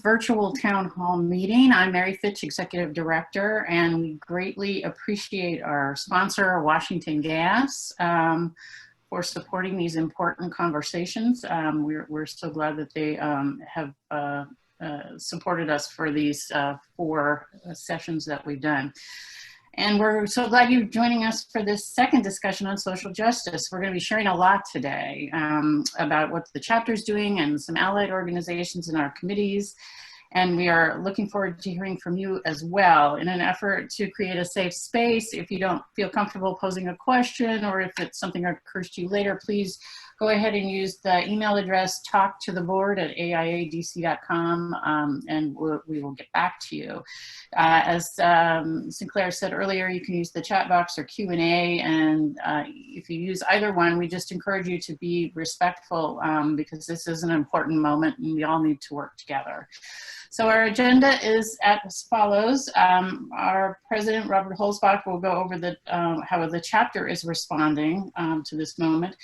virtual town hall meeting. I'm Mary Fitch, Executive Director, and we greatly appreciate our sponsor, Washington Gas, for supporting these important conversations. We're so glad that they have supported us for these 4 sessions that we've done. And we're so glad you're joining us for this second discussion on social justice. We're going to be sharing a lot today about what the chapter is doing and some allied organizations in our committees. And we are looking forward to hearing from you as well in an effort to create a safe space. If you don't feel comfortable posing a question, or if it's something that occurs to you later, please go ahead and use the email address talktotheboard@aiadc.com, and we will get back to you. As Sinclair said earlier, you can use the chat box or Q&A, and if you use either one, we just encourage you to be respectful because this is an important moment and we all need to work together. So our agenda is as follows. Our president, Robert Holzbach, will go over how the chapter is responding to this moment.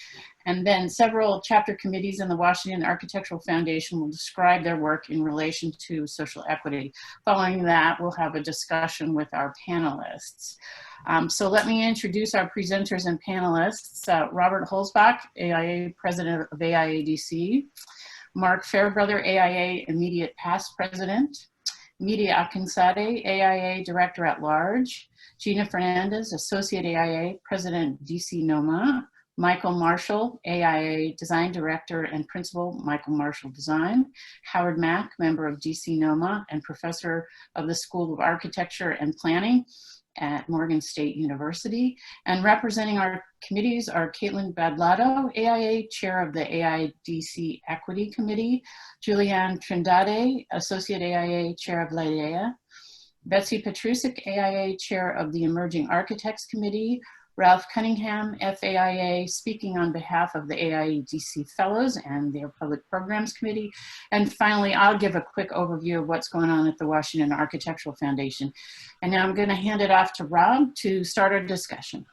And then several chapter committees in the Washington Architectural Foundation will describe their work in relation to social equity. Following that, we'll have a discussion with our panelists. So let me introduce our presenters and panelists. Robert Holzbach, AIA President of AIA-DC. Mark Fairbrother, AIA Immediate Past President. Media Akinsade, AIA Director at Large. Gina Fernandez, Associate AIA President, DC NOMA. Michael Marshall, AIA Design Director and Principal, Michael Marshall Design. Howard Mack, member of DC NOMA and Professor of the School of Architecture and Planning at Morgan State University. And representing our committees are Caitlin Badlato, AIA Chair of the AIDC Equity Committee, Julianne Trindade, Associate AIA Chair of AIA, Betsy Petrusik, AIA Chair of the Emerging Architects Committee, Ralph Cunningham, FAIA, speaking on behalf of the AIDC Fellows and their Public Programs Committee. And finally, I'll give a quick overview of what's going on at the Washington Architectural Foundation. And now I'm going to hand it off to Rob to start our discussion.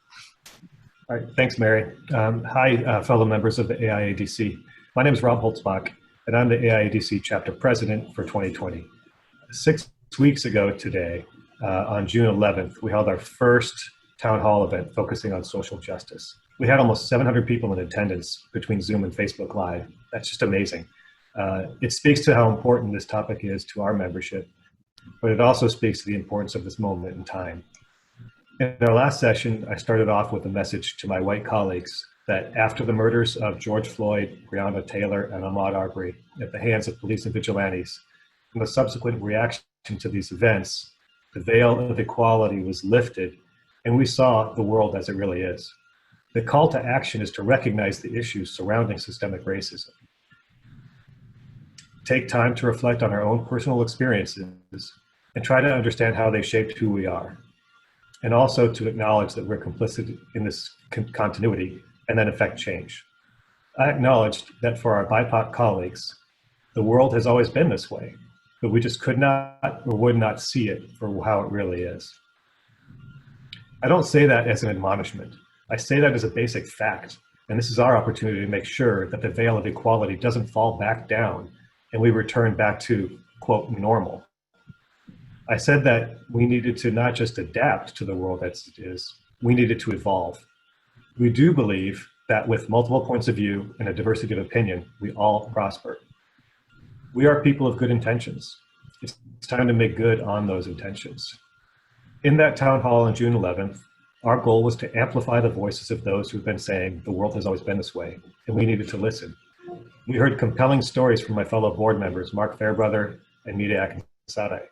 All right, thanks, Mary. Hi, fellow members of the AIADC. My name is Rob Holzbach, and I'm the AIADC Chapter President for 2020. 6 weeks ago today, on June 11th, we held our first town hall event focusing on social justice. We had almost 700 people in attendance between Zoom and Facebook Live. That's just amazing. It speaks to how important this topic is to our membership, but it also speaks to the importance of this moment in time. In our last session, I started off with a message to my white colleagues that after the murders of George Floyd, Breonna Taylor, and Ahmaud Arbery at the hands of police and vigilantes, and the subsequent reaction to these events, the veil of equality was lifted and we saw the world as it really is. The call to action is to recognize the issues surrounding systemic racism. Take time to reflect on our own personal experiences and try to understand how they shaped who we are. And also to acknowledge that we're complicit in this continuity and then affect change. I acknowledged that for our BIPOC colleagues, the world has always been this way, but we just could not or would not see it for how it really is. I don't say that as an admonishment. I say that as a basic fact, and this is our opportunity to make sure that the veil of equality doesn't fall back down and we return back to, quote, normal. I said that we needed to not just adapt to the world as it is, we needed to evolve. We do believe that with multiple points of view and a diversity of opinion, we all prosper. We are people of good intentions. It's time to make good on those intentions. In that town hall on June 11th, our goal was to amplify the voices of those who've been saying the world has always been this way, and we needed to listen. We heard compelling stories from my fellow board members, Mark Fairbrother and Media Akinsade.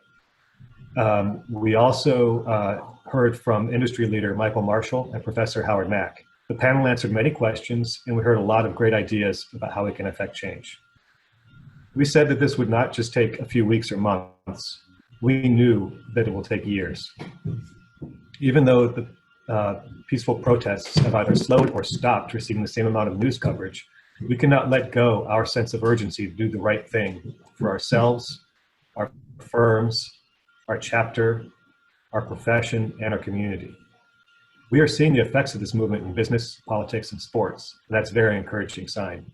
We also heard from industry leader Michael Marshall and Professor Howard Mack. The panel answered many questions, and we heard a lot of great ideas about how we can affect change. We said that this would not just take a few weeks or months. We knew that it will take years. Even though the peaceful protests have either slowed or stopped receiving the same amount of news coverage, we cannot let go our sense of urgency to do the right thing for ourselves, our firms, our chapter, our profession, and our community. We are seeing the effects of this movement in business, politics, and sports, and that's a very encouraging sign.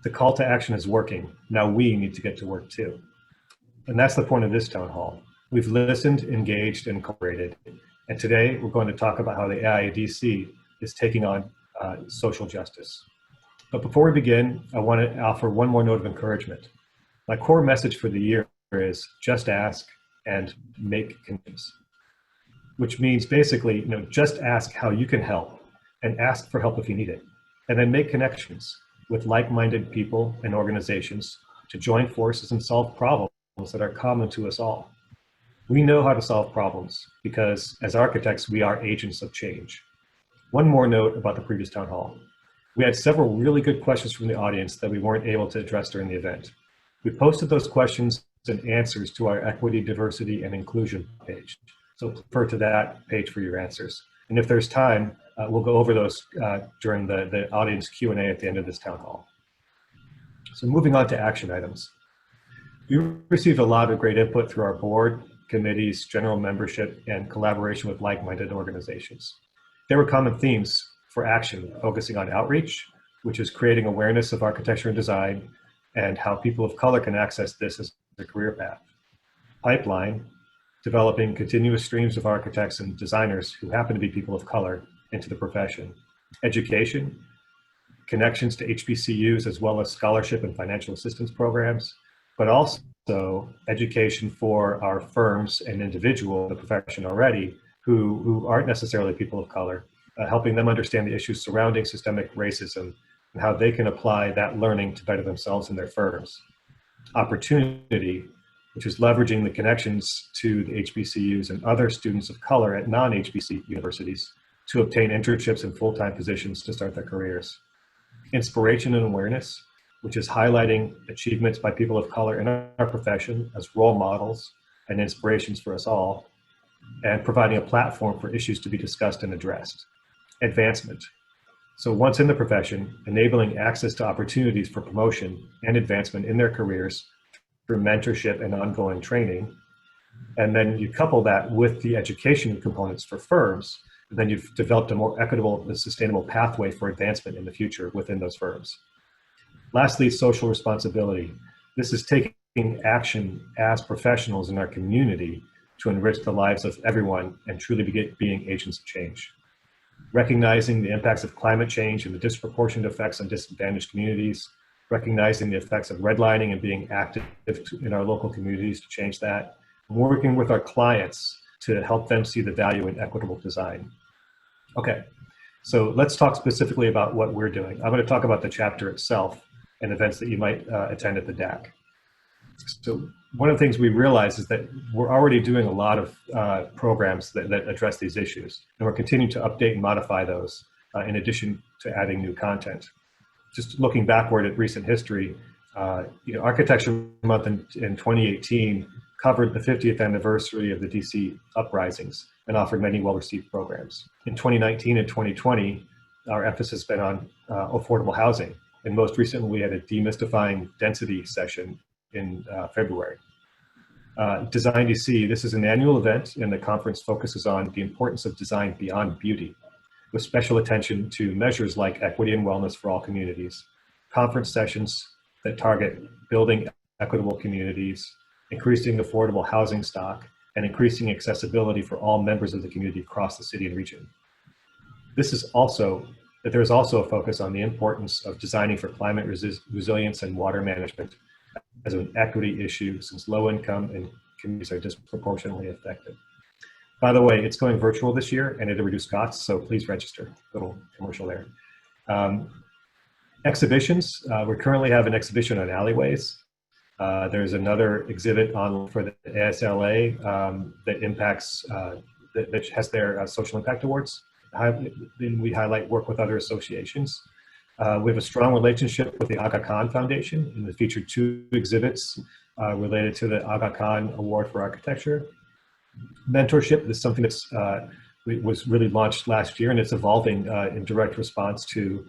The call to action is working. Now we need to get to work too. And that's the point of this town hall. We've listened, engaged, and cooperated. And today we're going to talk about how the AIA DC is taking on social justice. But before we begin, I want to offer one more note of encouragement. My core message for the year is just ask and make connections, which means basically, just ask how you can help and ask for help if you need it. And then make connections with like-minded people and organizations to join forces and solve problems that are common to us all. We know how to solve problems because as architects, we are agents of change. One more note about the previous town hall. We had several really good questions from the audience that we weren't able to address during the event. We posted those questions and answers to our equity, diversity, and inclusion page. So refer to that page for your answers. And if there's time, we'll go over those during the audience Q&A at the end of this town hall. So moving on to action items. We received a lot of great input through our board, committees, general membership, and collaboration with like-minded organizations. There were common themes for action focusing on outreach, which is creating awareness of architecture and design and how people of color can access this as a career path. Pipeline, developing continuous streams of architects and designers who happen to be people of color into the profession. Education, connections to HBCUs as well as scholarship and financial assistance programs, but also education for our firms and individuals in the profession already who aren't necessarily people of color, helping them understand the issues surrounding systemic racism and how they can apply that learning to better themselves and their firms. Opportunity, which is leveraging the connections to the HBCUs and other students of color at non-HBC universities to obtain internships and full-time positions to start their careers. Inspiration and awareness, which is highlighting achievements by people of color in our profession as role models and inspirations for us all, and providing a platform for issues to be discussed and addressed. Advancement. So once in the profession, enabling access to opportunities for promotion and advancement in their careers through mentorship and ongoing training. And then you couple that with the education components for firms, and then you've developed a more equitable and sustainable pathway for advancement in the future within those firms. Lastly, social responsibility. This is taking action as professionals in our community to enrich the lives of everyone and truly being agents of change. Recognizing the impacts of climate change and the disproportionate effects on disadvantaged communities, recognizing the effects of redlining and being active in our local communities to change that, working with our clients to help them see the value in equitable design. Okay, so let's talk specifically about what we're doing. I'm going to talk about the chapter itself and events that you might attend at the DAC. So one of the things we realize is that we're already doing a lot of programs that address these issues, and we're continuing to update and modify those in addition to adding new content. Just looking backward at recent history, Architecture Month in 2018 covered the 50th anniversary of the DC uprisings and offered many well-received programs. In 2019 and 2020, our emphasis has been on affordable housing. And most recently, we had a demystifying density session in February. Design DC, this is an annual event, and the conference focuses on the importance of design beyond beauty, with special attention to measures like equity and wellness for all communities, conference sessions that target building equitable communities, increasing affordable housing stock, and increasing accessibility for all members of the community across the city and region. There is also a focus on the importance of designing for climate resilience and water management as an equity issue, since low income and communities are disproportionately affected. By the way, it's going virtual this year and at a reduced cost, so please register. Little commercial there. Exhibitions, we currently have an exhibition on alleyways. There's another exhibit on for the ASLA that impacts, that has their social impact awards. Then we highlight work with other associations. We have a strong relationship with the Aga Khan Foundation, and we featured 2 exhibits related to the Aga Khan Award for Architecture. Mentorship is something that's was really launched last year, and it's evolving in direct response to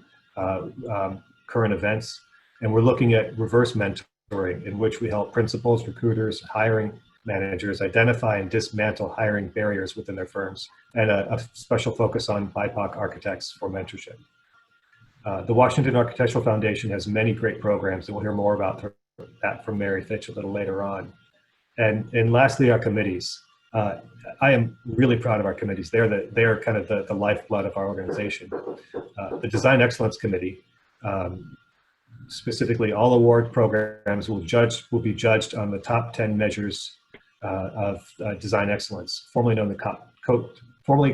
current events. And we're looking at reverse mentoring, in which we help principals, recruiters, hiring managers identify and dismantle hiring barriers within their firms, and a special focus on BIPOC architects for mentorship. The Washington Architectural Foundation has many great programs, and we'll hear more about that from Mary Fitch a little later on. And lastly, our committees. I am really proud of our committees. They're kind of the lifeblood of our organization. The Design Excellence Committee, specifically all award programs will be judged on the top 10 measures of design excellence, formerly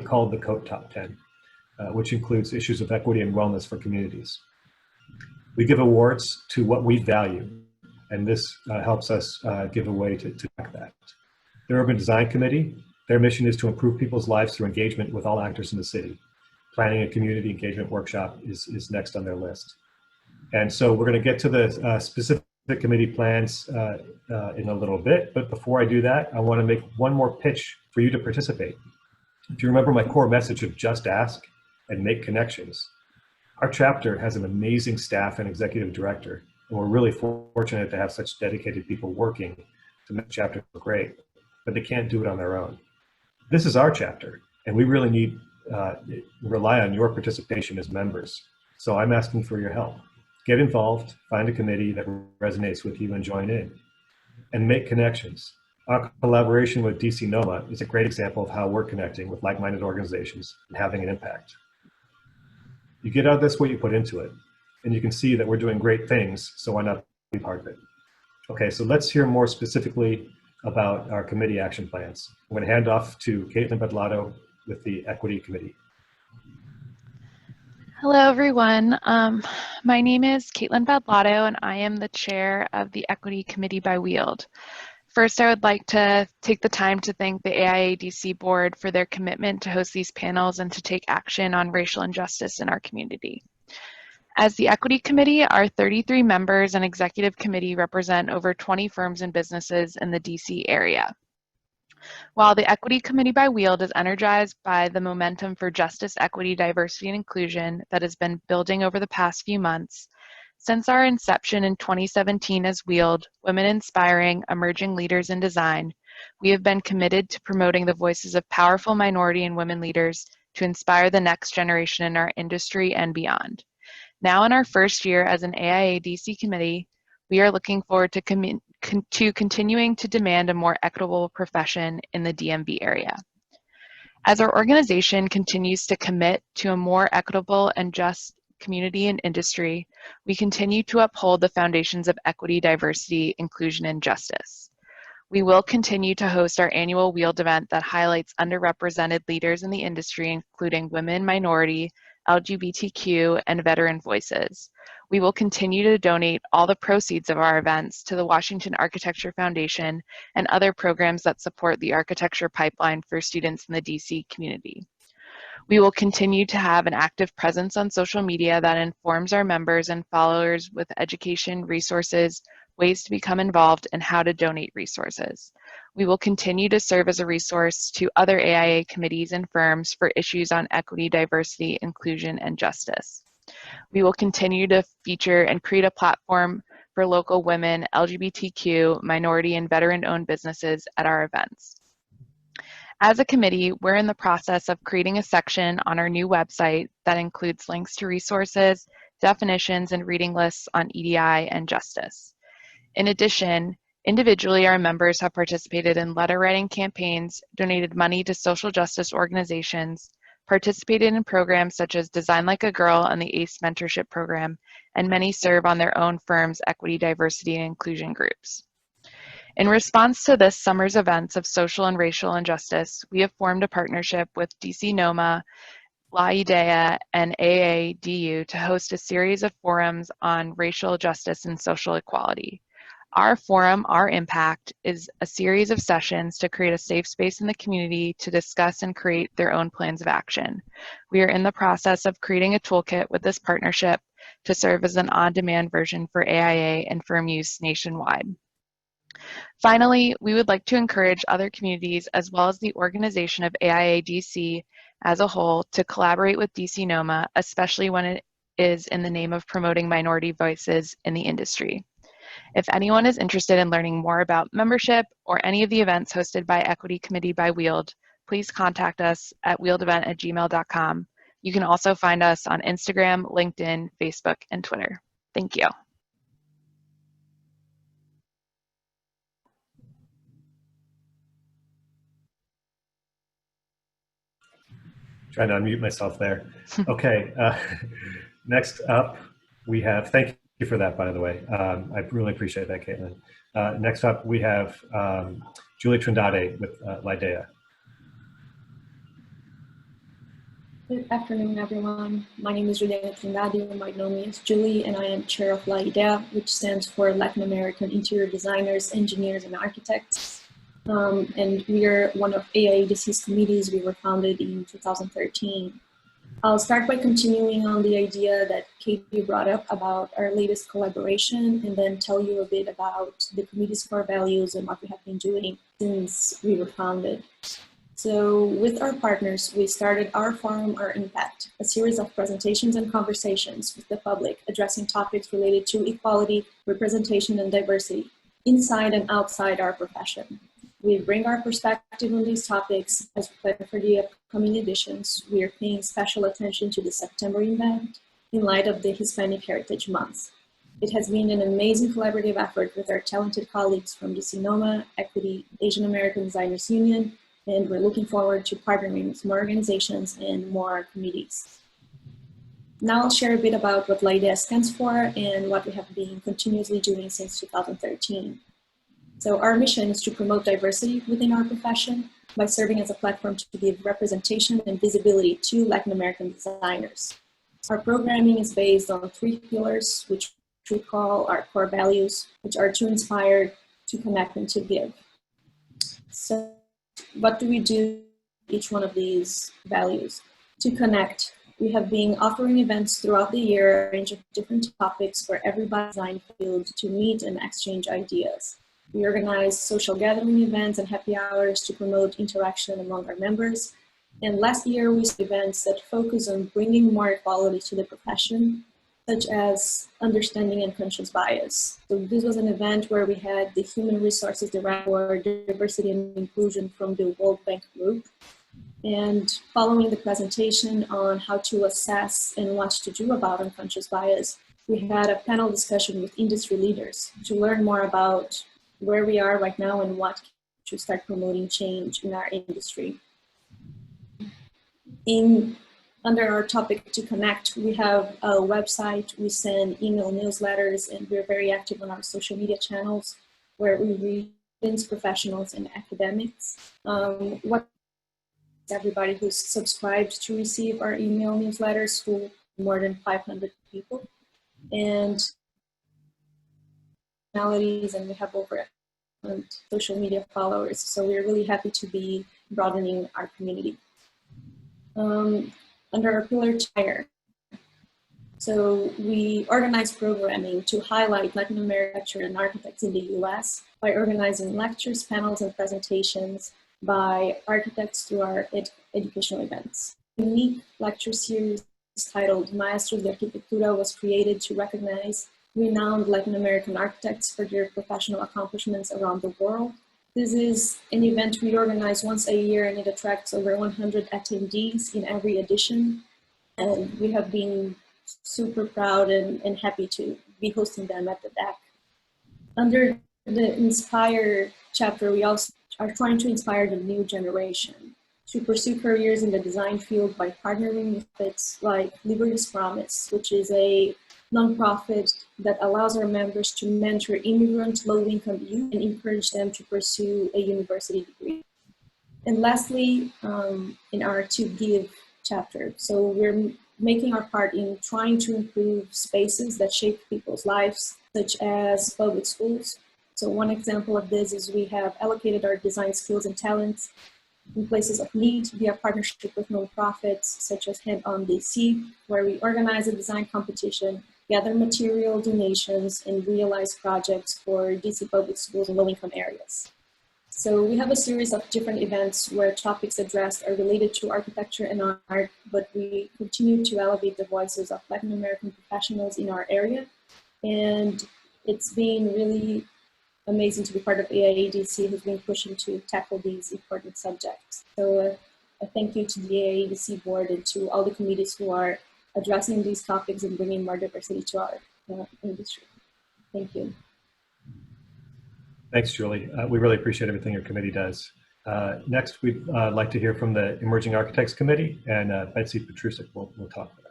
called the COAT Top 10, which includes issues of equity and wellness for communities. We give awards to what we value, and this helps us give a way to track that. The Urban Design Committee, their mission is to improve people's lives through engagement with all actors in the city. Planning a community engagement workshop is next on their list. And so we're going to get to the specific committee plans in a little bit, but before I do that, I want to make one more pitch for you to participate. If you remember my core message of just ask and make connections, our chapter has an amazing staff and executive director, and we're really fortunate to have such dedicated people working to make the chapter great, but they can't do it on their own. This is our chapter, and we really need rely on your participation as members. So I'm asking for your help. Get involved, find a committee that resonates with you and join in, and make connections. Our collaboration with DC NOMA is a great example of how we're connecting with like-minded organizations and having an impact. You get out of this what you put into it, and you can see that we're doing great things, so why not be part of it? Okay, so let's hear more specifically about our committee action plans. I'm going to hand off to Caitlin Bedlato with the Equity Committee. Hello, everyone. My name is Caitlin Bedlato, and I am the chair of the Equity Committee by WIELD. First, I would like to take the time to thank the AIA-DC board for their commitment to host these panels and to take action on racial injustice in our community. As the Equity Committee, our 33 members and executive committee represent over 20 firms and businesses in the DC area. While the Equity Committee by WIELD is energized by the momentum for justice, equity, diversity, and inclusion that has been building over the past few months, since our inception in 2017 as WIELD, Women Inspiring Emerging Leaders in Design, we have been committed to promoting the voices of powerful minority and women leaders to inspire the next generation in our industry and beyond. Now in our first year as an AIA DC committee, we are looking forward to continuing to demand a more equitable profession in the DMV area. As our organization continues to commit to a more equitable and just community and industry, we continue to uphold the foundations of equity, diversity, inclusion, and justice. We will continue to host our annual WIELD event that highlights underrepresented leaders in the industry, including women, minority, LGBTQ, and veteran voices. We will continue to donate all the proceeds of our events to the Washington Architecture Foundation and other programs that support the architecture pipeline for students in the DC community. We will continue to have an active presence on social media that informs our members and followers with education, resources, ways to become involved, and how to donate resources. We will continue to serve as a resource to other AIA committees and firms for issues on equity, diversity, inclusion, and justice. We will continue to feature and create a platform for local women, LGBTQ, minority, and veteran-owned businesses at our events. As a committee, we're in the process of creating a section on our new website that includes links to resources, definitions, and reading lists on EDI and justice. In addition, individually, our members have participated in letter writing campaigns, donated money to social justice organizations, participated in programs such as Design Like a Girl and the ACE Mentorship Program, and many serve on their own firm's equity, diversity, and inclusion groups. In response to this summer's events of social and racial injustice, we have formed a partnership with DC NOMA, AIA, and AADU to host a series of forums on racial justice and social equality. Our forum, Our Impact, is a series of sessions to create a safe space in the community to discuss and create their own plans of action. We are in the process of creating a toolkit with this partnership to serve as an on-demand version for AIA and firm use nationwide. Finally, we would like to encourage other communities as well as the organization of AIA DC as a whole to collaborate with DC NOMA, especially when it is in the name of promoting minority voices in the industry. If anyone is interested in learning more about membership or any of the events hosted by Equity Committee by WIELD, please contact us at wieldevent@gmail.com. You can also find us on Instagram, LinkedIn, Facebook, and Twitter. Thank you. Trying to unmute myself there. Okay, next up we have, thank you for that, by the way. I really appreciate that, Caitlin. Next up we have Julie Trindade with AIA. Good afternoon, everyone. My name is Juliana Trindade. You might know me as Julie, and I am chair of AIA, which stands for Latin American Interior Designers, Engineers, and Architects. And we are one of AIADC's committees. We were founded in 2013. I'll start by continuing on the idea that Katie brought up about our latest collaboration, and then tell you a bit about the committee's core values and what we have been doing since we were founded. So with our partners, we started our forum, Our Impact, a series of presentations and conversations with the public addressing topics related to equality, representation, and diversity inside and outside our profession. We bring our perspective on these topics as we plan for the upcoming editions. We are paying special attention to the September event in light of the Hispanic Heritage Month. It has been an amazing collaborative effort with our talented colleagues from the SINOMA, Equity, Asian American Designers Union, and we're looking forward to partnering with more organizations and more committees. Now I'll share a bit about what AIA stands for and what we have been continuously doing since 2013. So our mission is to promote diversity within our profession by serving as a platform to give representation and visibility to Latin American designers. Our programming is based on 3 pillars, which we call our core values, which are to inspire, to connect, and to give. So what do we do each one of these values? To connect, we have been offering events throughout the year, a range of different topics for everybody in the design field to meet and exchange ideas. We organize social gathering events and happy hours to promote interaction among our members. And last year we saw events that focus on bringing more equality to the profession, such as understanding unconscious bias. So this was an event where we had the Human Resources Director for Diversity and Inclusion from the World Bank Group. And following the presentation on how to assess and what to do about unconscious bias, we had a panel discussion with industry leaders to learn more about where we are right now and what to start promoting change in our industry. Under our topic to connect, we have a website, we send email newsletters, and we're very active on our social media channels where we reach professionals and academics. What everybody who's subscribed to receive our email newsletters, who more than 500 people, and and we have over social media followers. So we're really happy to be broadening our community. Under our pillar Tire, so we organize programming to highlight Latin American and architects in the US by organizing lectures, panels, and presentations by architects through our educational events. A unique lecture series titled Maestros de Arquitectura was created to recognize renowned Latin American architects for their professional accomplishments around the world. This is an event we organize once a year, and it attracts over 100 attendees in every edition. And we have been super proud and happy to be hosting them at the DAC. Under the Inspire chapter, we also are trying to inspire the new generation to pursue careers in the design field by partnering with groups like Liberty's Promise, which is a nonprofit that allows our members to mentor immigrant low-income youth and encourage them to pursue a university degree. And lastly, in our To Give chapter, so we're making our part in trying to improve spaces that shape people's lives, such as public schools. So one example of this is we have allocated our design skills and talents in places of need via partnership with nonprofits such as Hand on DC, where we organize a design competition, gather material donations, and realize projects for DC public schools in low-income areas. So we have a series of different events where topics addressed are related to architecture and art, but we continue to elevate the voices of Latin American professionals in our area. And it's been really amazing to be part of AIADC, who's been pushing to tackle these important subjects. So a thank you to the AIADC board and to all the committees who are addressing these topics and bringing more diversity to our industry. Thank you. Thanks, Julie. We really appreciate everything your committee does. Next, we'd like to hear from the Emerging Architects Committee, and Betsy Petrusik will talk about it.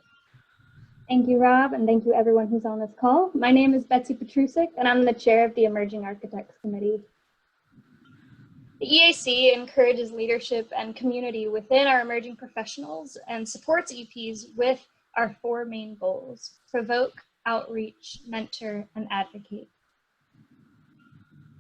Thank you, Rob, and thank you everyone who's on this call. My name is Betsy Petrusik, and I'm the chair of the Emerging Architects Committee. The EAC encourages leadership and community within our emerging professionals and supports EPs with our 4 main goals: provoke, outreach, mentor, and advocate.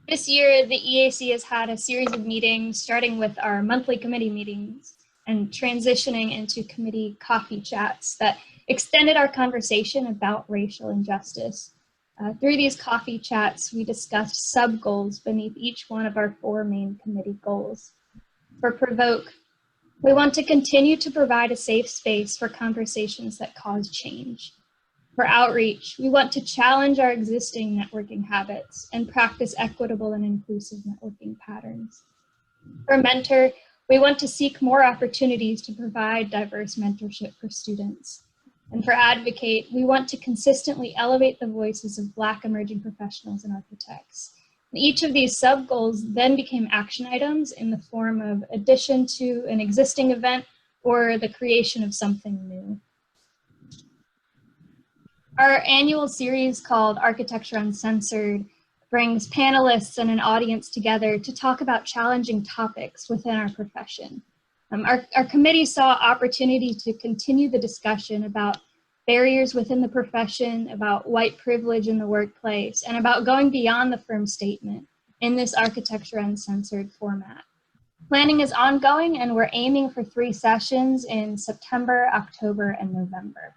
This year, the EAC has had a series of meetings, starting with our monthly committee meetings and transitioning into committee coffee chats that extended our conversation about racial injustice. Through these coffee chats, we discussed sub-goals beneath each one of our 4 main committee goals. For provoke, we want to continue to provide a safe space for conversations that cause change. For outreach, we want to challenge our existing networking habits and practice equitable and inclusive networking patterns. For mentor, we want to seek more opportunities to provide diverse mentorship for students. And for advocate, we want to consistently elevate the voices of Black emerging professionals and architects. And each of these sub-goals then became action items in the form of addition to an existing event or the creation of something new. Our annual series called Architecture Uncensored brings panelists and an audience together to talk about challenging topics within our profession. Our committee saw opportunity to continue the discussion about barriers within the profession, about white privilege in the workplace, and about going beyond the firm statement in this Architecture Uncensored format. Planning is ongoing, and we're aiming for 3 sessions in September, October, and November.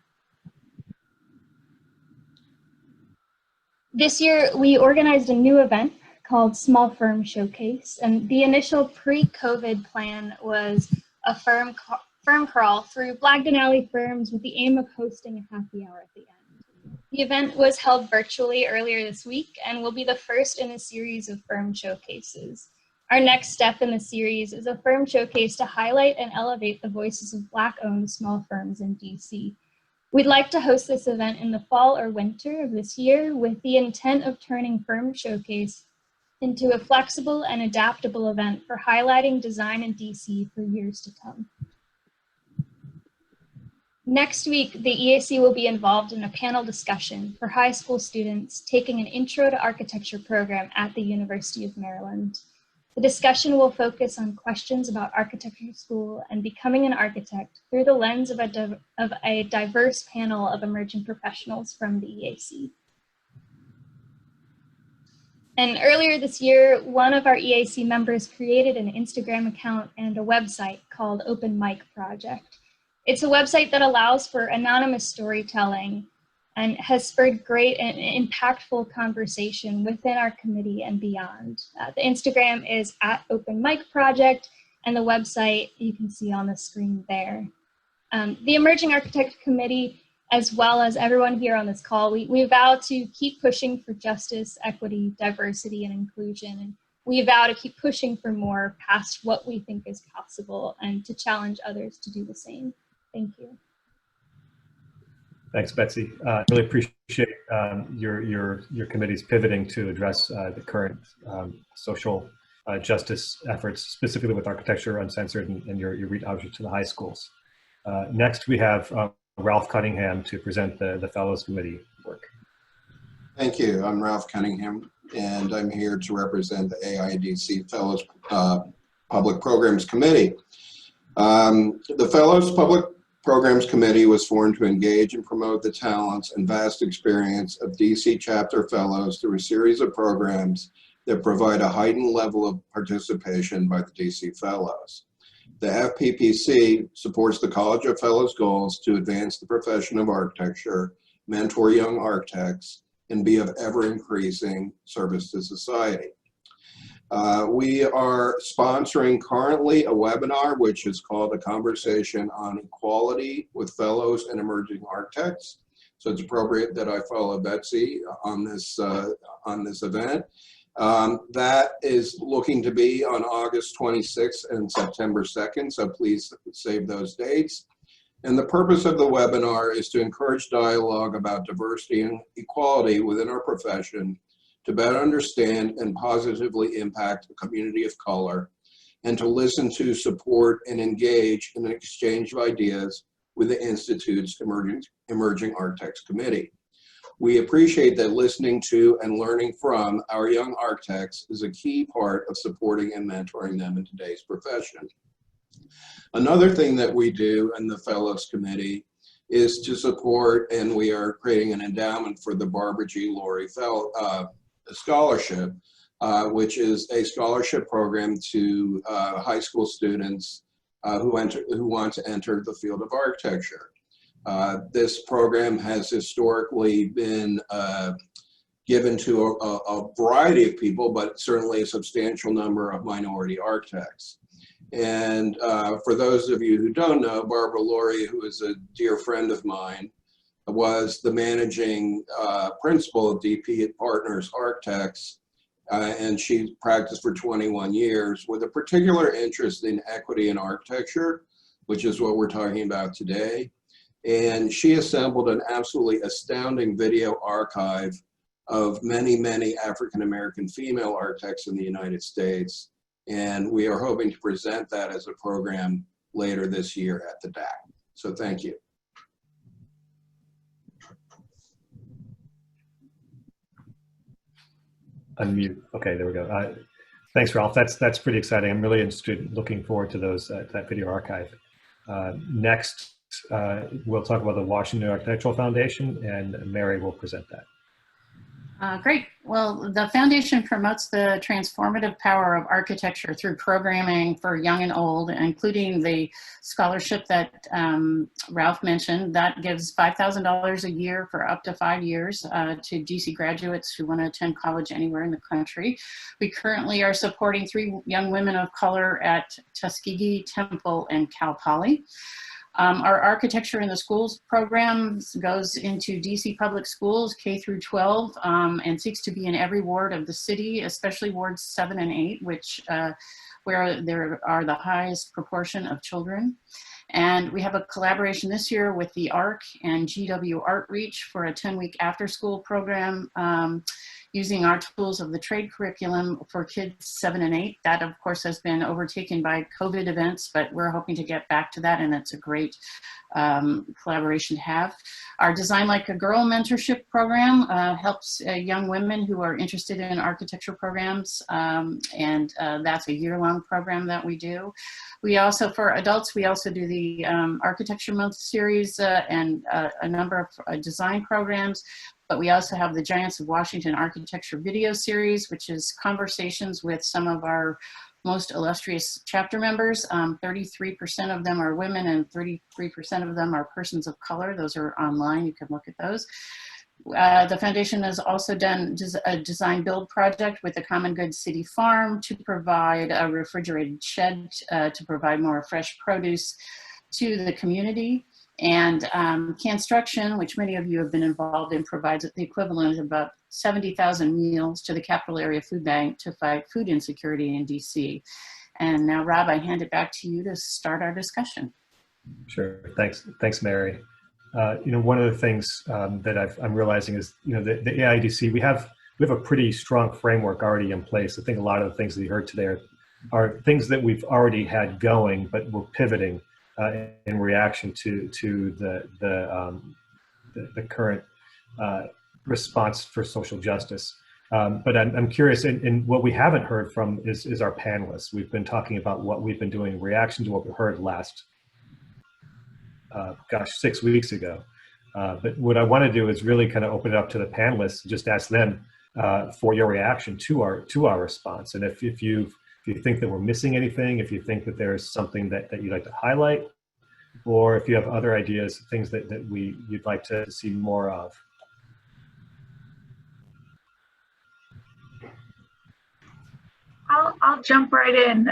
This year, we organized a new event called Small Firm Showcase, and the initial pre-COVID plan was a firm crawl through Blagden Alley firms with the aim of hosting a happy hour at the end. The event was held virtually earlier this week and will be the first in a series of firm showcases. Our next step in the series is a firm showcase to highlight and elevate the voices of Black-owned small firms in DC. We'd like to host this event in the fall or winter of this year with the intent of turning Firm Showcase into a flexible and adaptable event for highlighting design in DC for years to come. Next week, the EAC will be involved in a panel discussion for high school students taking an Intro to Architecture program at the University of Maryland. The discussion will focus on questions about architecture school and becoming an architect through the lens of a diverse panel of emerging professionals from the EAC. And earlier this year, one of our EAC members created an Instagram account and a website called Open Mic Project. It's a website that allows for anonymous storytelling and has spurred great and impactful conversation within our committee and beyond. The Instagram is @OpenMicProject, and the website you can see on the screen there. The Emerging Architect Committee, as well as everyone here on this call, we vow to keep pushing for justice, equity, diversity, and inclusion. And we vow to keep pushing for more past what we think is possible and to challenge others to do the same. Thank you. Thanks, Betsy. Really appreciate your committee's pivoting to address the current social justice efforts, specifically with Architecture Uncensored and your outreach to the high schools. Next, we have Ralph Cunningham to present the Fellows Committee work. Thank you. I'm Ralph Cunningham, and I'm here to represent the AIDC Fellows Public Programs Committee. The Fellows Public Programs Committee was formed to engage and promote the talents and vast experience of DC chapter fellows through a series of programs that provide a heightened level of participation by the DC fellows. The FPPC supports the College of Fellows goals to advance the profession of architecture, mentor young architects, and be of ever-increasing service to society. We are sponsoring currently a webinar which is called A Conversation on Equality with Fellows and Emerging Architects. So it's appropriate that I follow Betsy on this event. That is looking to be on August 26th and September 2nd, so please save those dates. And the purpose of the webinar is to encourage dialogue about diversity and equality within our profession, to better understand and positively impact the community of color, and to listen to, support, and engage in an exchange of ideas with the Institute's Emerging Architects Committee. We appreciate that listening to and learning from our young architects is a key part of supporting and mentoring them in today's profession. Another thing that we do in the Fellows Committee is to support, and we are creating an endowment for the Barbara G. Laurie Scholarship, which is a scholarship program to high school students who want to enter the field of architecture. This program has historically been given to a variety of people, but certainly a substantial number of minority architects. And for those of you who don't know, Barbara Laurie, who is a dear friend of mine, was the managing principal of DP Partners Architects, and she practiced for 21 years with a particular interest in equity in architecture, which is what we're talking about today. And she assembled an absolutely astounding video archive of many, many African-American female architects in the United States. And we are hoping to present that as a program later this year at the DAC. So thank you. Unmute. Okay, there we go. Thanks, Ralph. That's pretty exciting. I'm really interested, looking forward to those that video archive. Next, we'll talk about the Washington Architectural Foundation, and Mary will present that. Great. Well, the foundation promotes the transformative power of architecture through programming for young and old, including the scholarship that Ralph mentioned. That gives $5,000 a year for up to 5 years to DC graduates who want to attend college anywhere in the country. We currently are supporting 3 young women of color at Tuskegee, Temple, and Cal Poly. Our Architecture in the Schools program goes into DC public schools, K through 12, and seeks to be in every ward of the city, especially wards 7 and 8, which where there are the highest proportion of children. And we have a collaboration this year with the ARC and GW Art Reach for a 10-week after-school program using our tools of the trade curriculum for kids 7 and 8. That, of course, has been overtaken by COVID events, but we're hoping to get back to that, and it's a great collaboration to have. Our Design Like a Girl mentorship program helps young women who are interested in architecture programs, and that's a year-long program that we do. We also, for adults, we also do the Architecture Month series and a number of design programs. But we also have the Giants of Washington Architecture video series, which is conversations with some of our most illustrious chapter members. 33% of them are women and 33% of them are persons of color. Those are online, you can look at those. The foundation has also done a design build project with the Common Good City Farm to provide a refrigerated shed to provide more fresh produce to the community. And Construction, which many of you have been involved in, provides the equivalent of about 70,000 meals to the Capital Area Food Bank to fight food insecurity in DC. And now, Rob, I hand it back to you to start our discussion. Sure. Thanks, Mary. One of the things that I'm realizing is, the AIDC, we have a pretty strong framework already in place. I think a lot of the things that you heard today are things that we've already had going, but we're pivoting in reaction to the current response for social justice. But I'm curious, and what we haven't heard from is our panelists. We've been talking about what we've been doing in reaction to what we heard last, 6 weeks ago. But what I want to do is really kind of open it up to the panelists, just ask them for your reaction to our response. And if you think that we're missing anything, if you think that there's something that you'd like to highlight, or if you have other ideas, things that you'd like to see more of. I'll jump right in,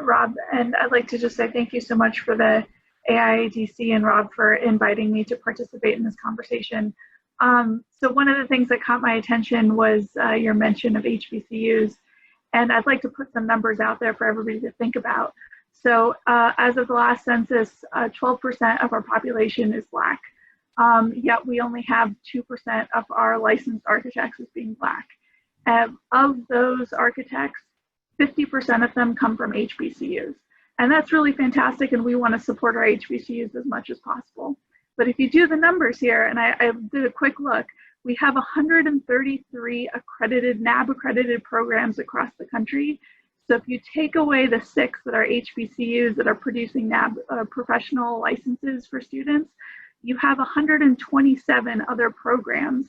Rob, and I'd like to just say thank you so much for the AIADC and Rob for inviting me to participate in this conversation. So one of the things that caught my attention was your mention of HBCUs. And I'd like to put some numbers out there for everybody to think about. So as of the last census, 12% of our population is Black, yet we only have 2% of our licensed architects as being Black. Of those architects, 50% of them come from HBCUs. And that's really fantastic, and we want to support our HBCUs as much as possible. But if you do the numbers here, and I did a quick look, we have 133 accredited, NAB accredited programs across the country. So if you take away the 6 that are HBCUs that are producing NAB professional licenses for students, you have 127 other programs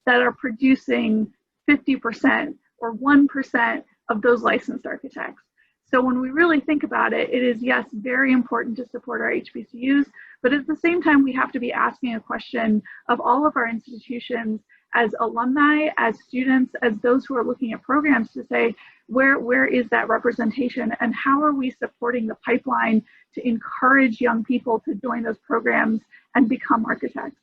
that are producing 50% or 1% of those licensed architects. So when we really think about it, it is, yes, very important to support our HBCUs, but at the same time, we have to be asking a question of all of our institutions as alumni, as students, as those who are looking at programs to say, where is that representation and how are we supporting the pipeline to encourage young people to join those programs and become architects?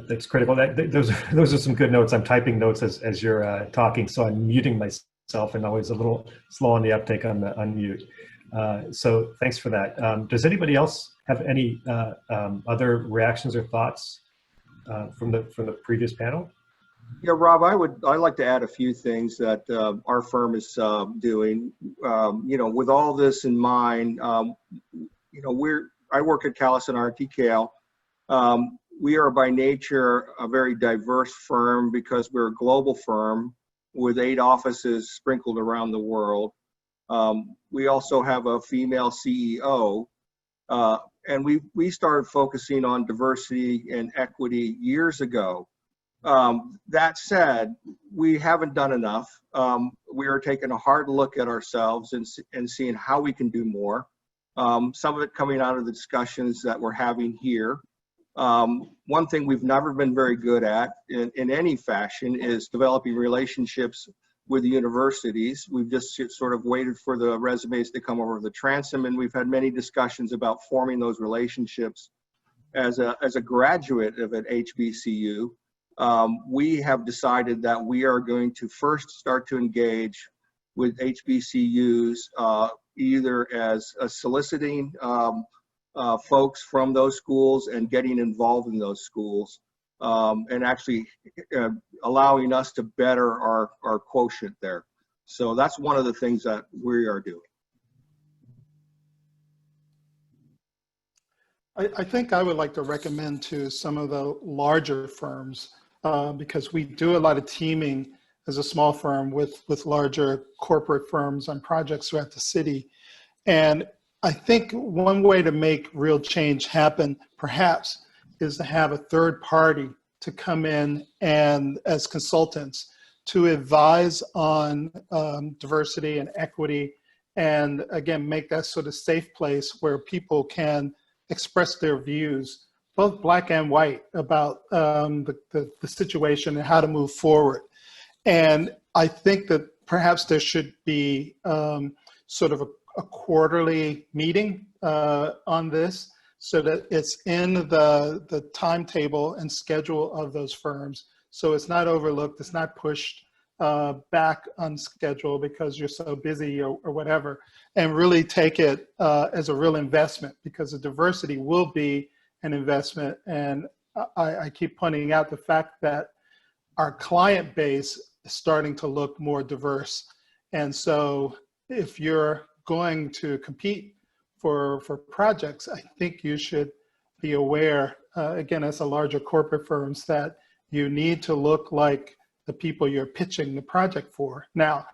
That's critical. Those are some good notes. I'm typing notes as you're talking, so I'm muting myself and always a little slow on the uptake on the unmute. So thanks for that. Does anybody else have any other reactions or thoughts from the previous panel? Yeah, Rob, I'd like to add a few things that our firm is doing. With all this in mind, I work at Callison RTKL. We are by nature a very diverse firm because we're a global firm with 8 offices sprinkled around the world. We also have a female CEO, and we started focusing on diversity and equity years ago. That said, we haven't done enough. We are taking a hard look at ourselves and seeing how we can do more. Some of it coming out of the discussions that we're having here. One thing we've never been very good at in any fashion is developing relationships with the universities. We've just sort of waited for the resumes to come over the transom, and we've had many discussions about forming those relationships. As a graduate of an HBCU, we have decided that we are going to first start to engage with HBCUs either as soliciting folks from those schools and getting involved in those schools, and actually allowing us to better our quotient there. So that's one of the things that we are doing. I think I would like to recommend to some of the larger firms, because we do a lot of teaming as a small firm with larger corporate firms on projects throughout the city. And I think one way to make real change happen, perhaps, is to have a third party to come in and as consultants to advise on diversity and equity, and again, make that sort of safe place where people can express their views, both black and white, about the situation and how to move forward. And I think that perhaps there should be sort of a quarterly meeting on this, so that it's in the timetable and schedule of those firms. So it's not overlooked, it's not pushed back on schedule because you're so busy or whatever, and really take it as a real investment, because the diversity will be an investment. And I keep pointing out the fact that our client base is starting to look more diverse. And so if you're going to compete for projects, I think you should be aware, again, as a larger corporate firms, that you need to look like the people you're pitching the project for. Now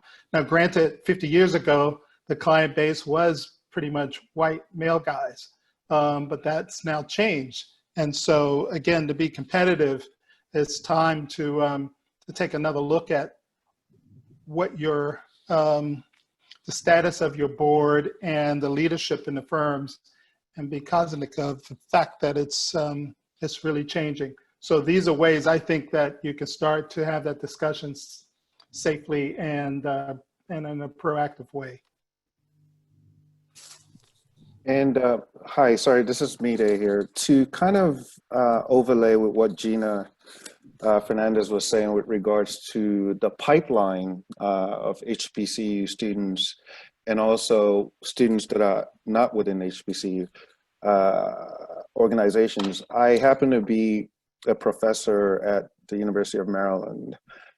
granted, 50 years ago, the client base was pretty much white male guys, but that's now changed. And so again, to be competitive, it's time to take another look at what your the status of your board and the leadership in the firms, and be cognizant of the fact that it's really changing. So these are ways I think that you can start to have that discussion safely and in a proactive way. And hi, sorry, this is Mide here. To kind of overlay with what Gina Fernandez was saying with regards to the pipeline of HBCU students, and also students that are not within HBCU organizations. I happen to be a professor at the University of Maryland.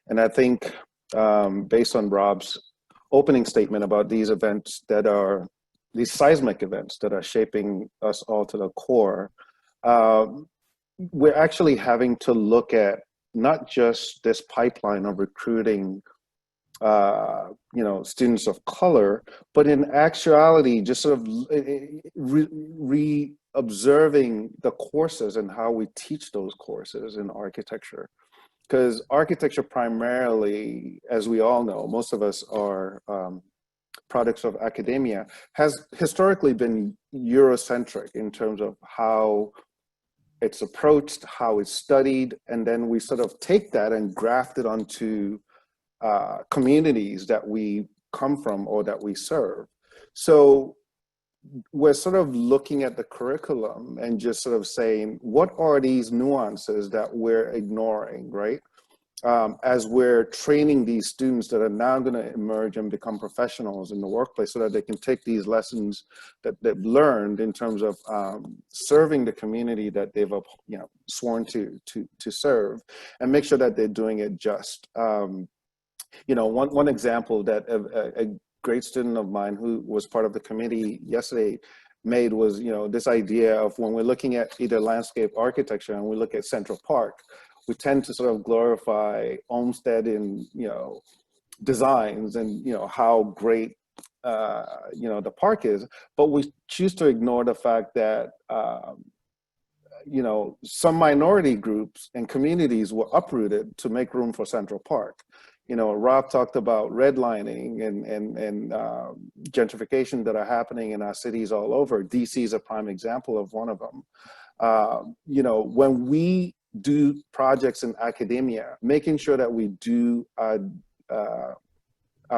And I think based on Rob's opening statement about these events that are, these seismic events that are shaping us all to the core, we're actually having to look at not just this pipeline of recruiting students of color, but in actuality, just sort of re-observing the courses and how we teach those courses in architecture. Because architecture primarily, as we all know, most of us are products of academia, has historically been Eurocentric in terms of how it's approached, how it's studied, and then we sort of take that and graft it onto communities that we come from or that we serve. So we're sort of looking at the curriculum and just sort of saying, what are these nuances that we're ignoring, right? As we're training these students that are now going to emerge and become professionals in the workplace, so that they can take these lessons that they've learned in terms of serving the community that they've sworn to serve, and make sure that they're doing it just. One example that a great student of mine who was part of the committee yesterday made was, this idea of when we're looking at either landscape architecture and we look at Central Park, we tend to sort of glorify Olmsted in, designs and, how great, the park is, but we choose to ignore the fact that, some minority groups and communities were uprooted to make room for Central Park. Rob talked about redlining and gentrification that are happening in our cities all over. DC is a prime example of one of them. When we do projects in academia, making sure that we do our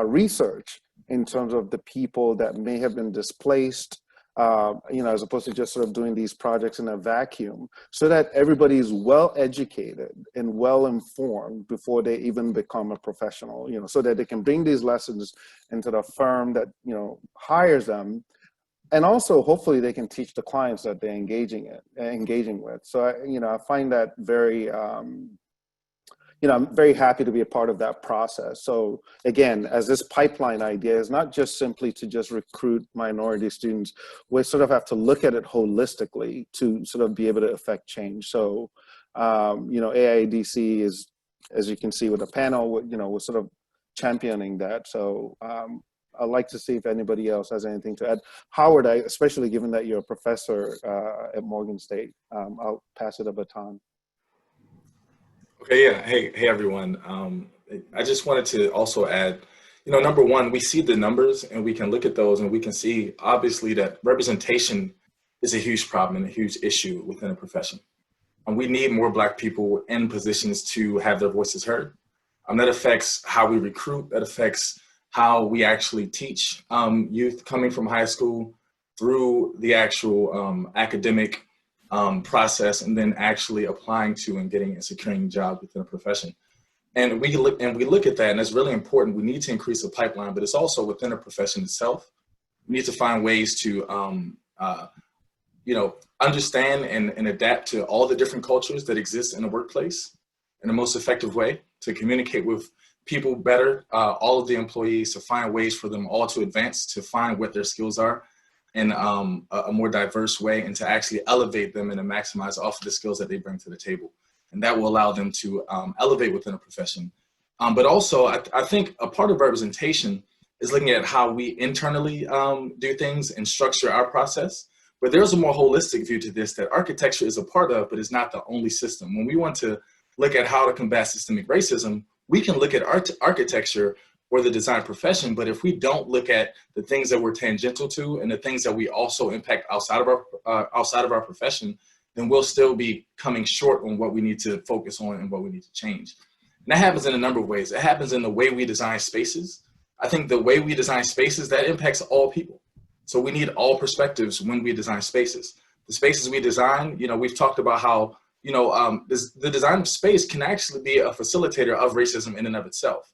research in terms of the people that may have been displaced, as opposed to just sort of doing these projects in a vacuum, so that everybody is well educated and well informed before they even become a professional, so that they can bring these lessons into the firm that, hires them. And also, hopefully, they can teach the clients that they're engaging with. So, I find that very, I'm very happy to be a part of that process. So again, as this pipeline idea is not just simply to just recruit minority students, we sort of have to look at it holistically to sort of be able to affect change. So, AIADC is, as you can see with the panel, we're sort of championing that. So I'd like to see if anybody else has anything to add. Howard, especially given that you're a professor at Morgan State, I'll pass it a baton. Okay, yeah. Hey, everyone. I just wanted to also add, number one, we see the numbers and we can look at those and we can see obviously that representation is a huge problem and a huge issue within a profession. And we need more Black people in positions to have their voices heard. That affects how we recruit, that affects how we actually teach youth coming from high school through the actual academic process, and then actually applying to and getting and securing jobs within a profession. And we look at that, and it's really important. We need to increase the pipeline, but it's also within a profession itself. We need to find ways to, understand and adapt to all the different cultures that exist in a workplace in the most effective way, to communicate with people better, all of the employees, to find ways for them all to advance, to find what their skills are in a more diverse way, and to actually elevate them and to maximize off of the skills that they bring to the table. And that will allow them to elevate within a profession. But also, I think a part of representation is looking at how we internally do things and structure our process. But there's a more holistic view to this that architecture is a part of, but it's not the only system. When we want to look at how to combat systemic racism, we can look at architecture or the design profession, but if we don't look at the things that we're tangential to and the things that we also impact outside of our profession, then we'll still be coming short on what we need to focus on and what we need to change. And that happens in a number of ways. It happens in the way we design spaces. I think the way we design spaces, that impacts all people. So we need all perspectives when we design spaces. The spaces we design, we've talked about how, the design of space can actually be a facilitator of racism in and of itself.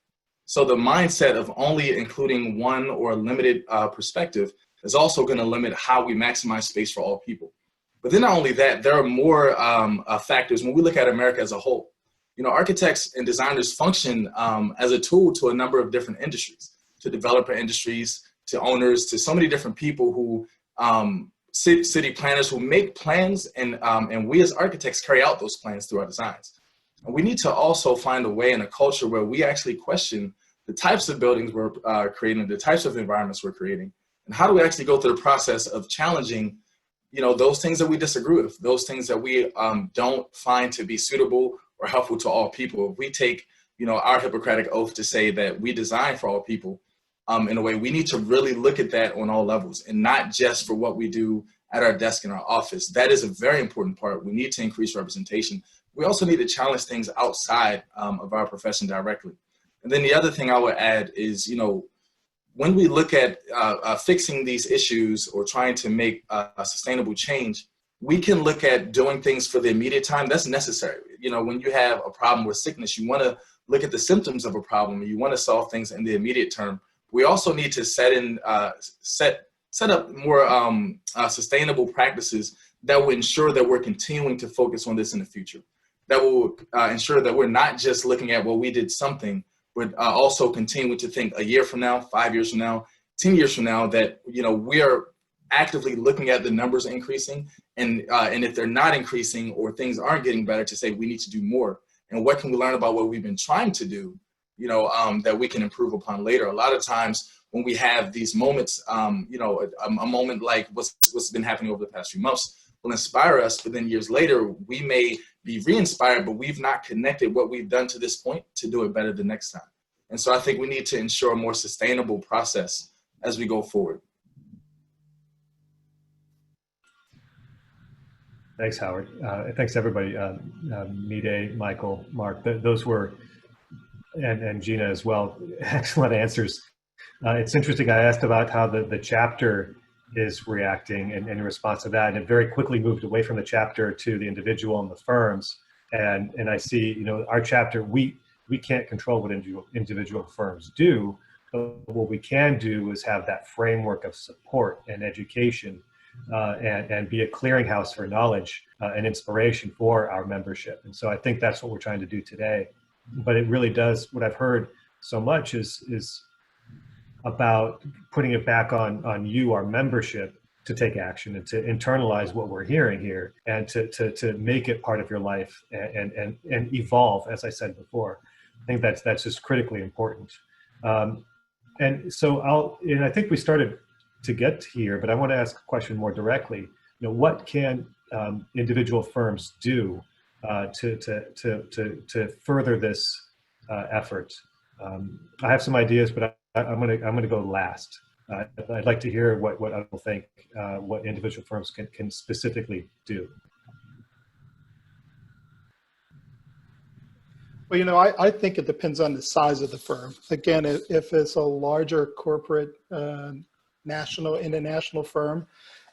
So the mindset of only including one or a limited perspective is also going to limit how we maximize space for all people. But then not only that, there are more factors when we look at America as a whole. architects and designers function as a tool to a number of different industries, to developer industries, to owners, to so many different people who, city planners who make plans, and we as architects carry out those plans through our designs. And we need to also find a way in a culture where we actually question the types of buildings we're creating, the types of environments we're creating, and how do we actually go through the process of challenging, those things that we disagree with, those things that we don't find to be suitable or helpful to all people. If we take, our Hippocratic oath to say that we design for all people, in a way, we need to really look at that on all levels, and not just for what we do at our desk in our office. That is a very important part. We need to increase representation. We also need to challenge things outside of our profession directly. And then the other thing I would add is, when we look at fixing these issues or trying to make a sustainable change, we can look at doing things for the immediate time. That's necessary. When you have a problem with sickness, you want to look at the symptoms of a problem, and you want to solve things in the immediate term. We also need to set up more sustainable practices that will ensure that we're continuing to focus on this in the future. That will ensure that we're not just looking at, well, we did something, but also continuing to think a year from now, 5 years from now, 10 years from now, that we are actively looking at the numbers increasing, and if they're not increasing or things aren't getting better, to say we need to do more. And what can we learn about what we've been trying to do, that we can improve upon later. A lot of times when we have these moments, a moment like what's been happening over the past few months will inspire us, but then years later, we may be re-inspired, but we've not connected what we've done to this point to do it better the next time. And so I think we need to ensure a more sustainable process as we go forward. Thanks, Howard. Thanks, everybody. Mide, Michael, Mark, those were, and Gina as well, excellent answers. It's interesting, I asked about how the chapter is reacting and in response to that, and it very quickly moved away from the chapter to the individual and the firms. And I see, our chapter, we can't control what individual firms do, but what we can do is have that framework of support and education, and be a clearinghouse for knowledge and inspiration for our membership. And so I think that's what we're trying to do today. But it really does, what I've heard so much is about putting it back on you, our membership, to take action and to internalize what we're hearing here, and to make it part of your life and evolve, as I said before. I think that's just critically important. And so I think we started to get here, but I want to ask a question more directly. What can individual firms do to further this effort? I have some ideas, but I'm gonna go last. I'd like to hear what other think what individual firms can specifically do. Well, I think it depends on the size of the firm. Again, if it's a larger corporate, national, international firm,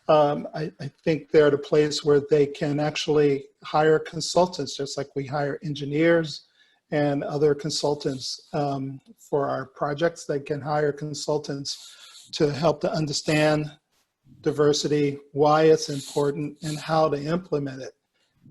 I think they're at a place where they can actually hire consultants, just like we hire engineers and other consultants for our projects. They can hire consultants to help to understand diversity, why it's important, and how to implement it.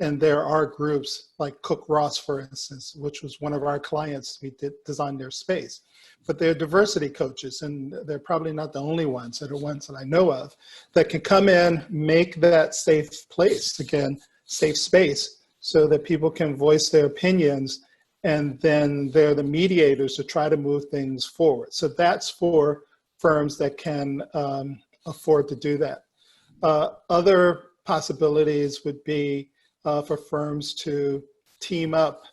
And there are groups like Cook Ross, for instance, which was one of our clients. We did design their space. But they're diversity coaches, and they're probably not the only ones. They're the ones that I know of that can come in, make that safe place, again, safe space, so that people can voice their opinions, and then they're the mediators to try to move things forward. So that's for firms that can afford to do that. Other possibilities would be for firms to team up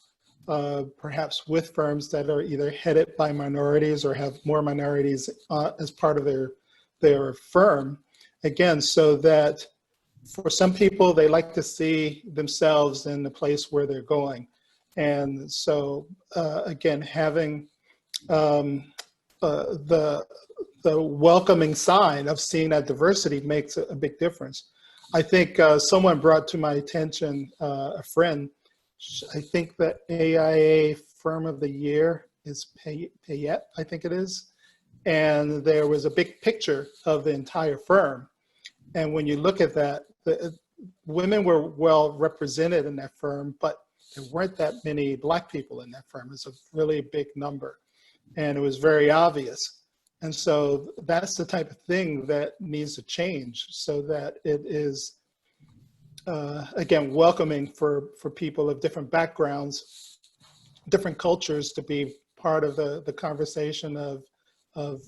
perhaps with firms that are either headed by minorities or have more minorities as part of their firm. Again, so that for some people, they like to see themselves in the place where they're going. And so again, having the welcoming sign of seeing that diversity makes a big difference. I think someone brought to my attention, a friend, I think the AIA Firm of the Year is Payette, I think it is. And there was a big picture of the entire firm. And when you look at that, the women were well represented in that firm, but there weren't that many Black people in that firm. It's a really big number, and it was very obvious. And so that's the type of thing that needs to change so that it is, again, welcoming for people of different backgrounds, different cultures to be part of the conversation of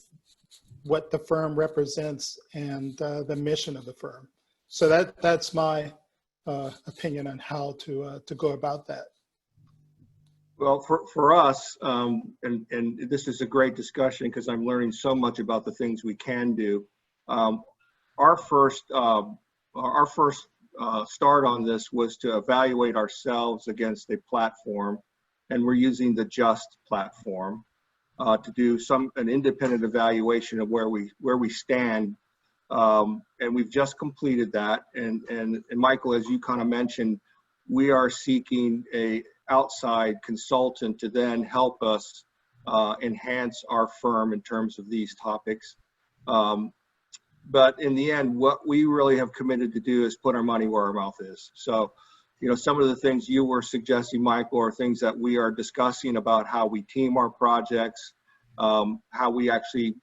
what the firm represents and the mission of the firm. So that's my opinion on how to go about that. Well, for us, and this is a great discussion because I'm learning so much about the things we can do. Our first start on this was to evaluate ourselves against a platform, and we're using the JUST platform to do an independent evaluation of where we stand. And we've just completed that. And Michael, as you kind of mentioned, we are seeking a outside consultant to then help us enhance our firm in terms of these topics. But in the end, what we really have committed to do is put our money where our mouth is. So, some of the things you were suggesting, Michael, are things that we are discussing about how we team our projects, how we actually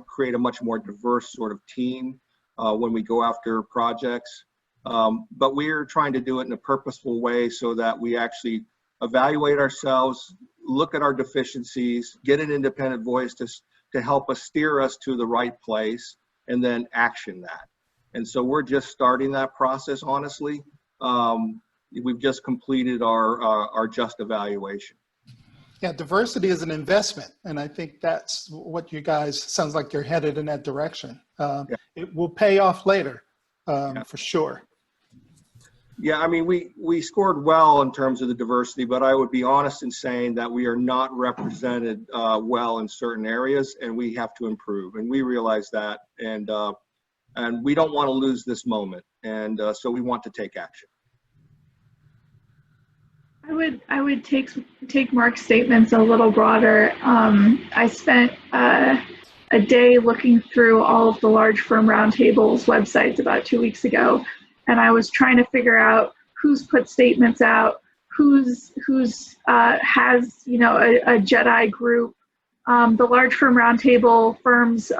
create a much more diverse sort of team when we go after projects. But we're trying to do it in a purposeful way so that we actually evaluate ourselves, look at our deficiencies, get an independent voice to help us steer us to the right place, and then action that. And so we're just starting that process, honestly. We've just completed our JUST evaluation. Yeah, diversity is an investment, and I think that's what you guys, sounds like you're headed in that direction. It will pay off later, for sure. Yeah, I mean, we scored well in terms of the diversity, but I would be honest in saying that we are not represented well in certain areas, and we have to improve, and we realize that, and we don't want to lose this moment, and so we want to take action. I would take Mark's statements a little broader. I spent a day looking through all of the large firm roundtables websites about 2 weeks ago, and I was trying to figure out who's put statements out, who's has a JEDI group. The large firm roundtable firms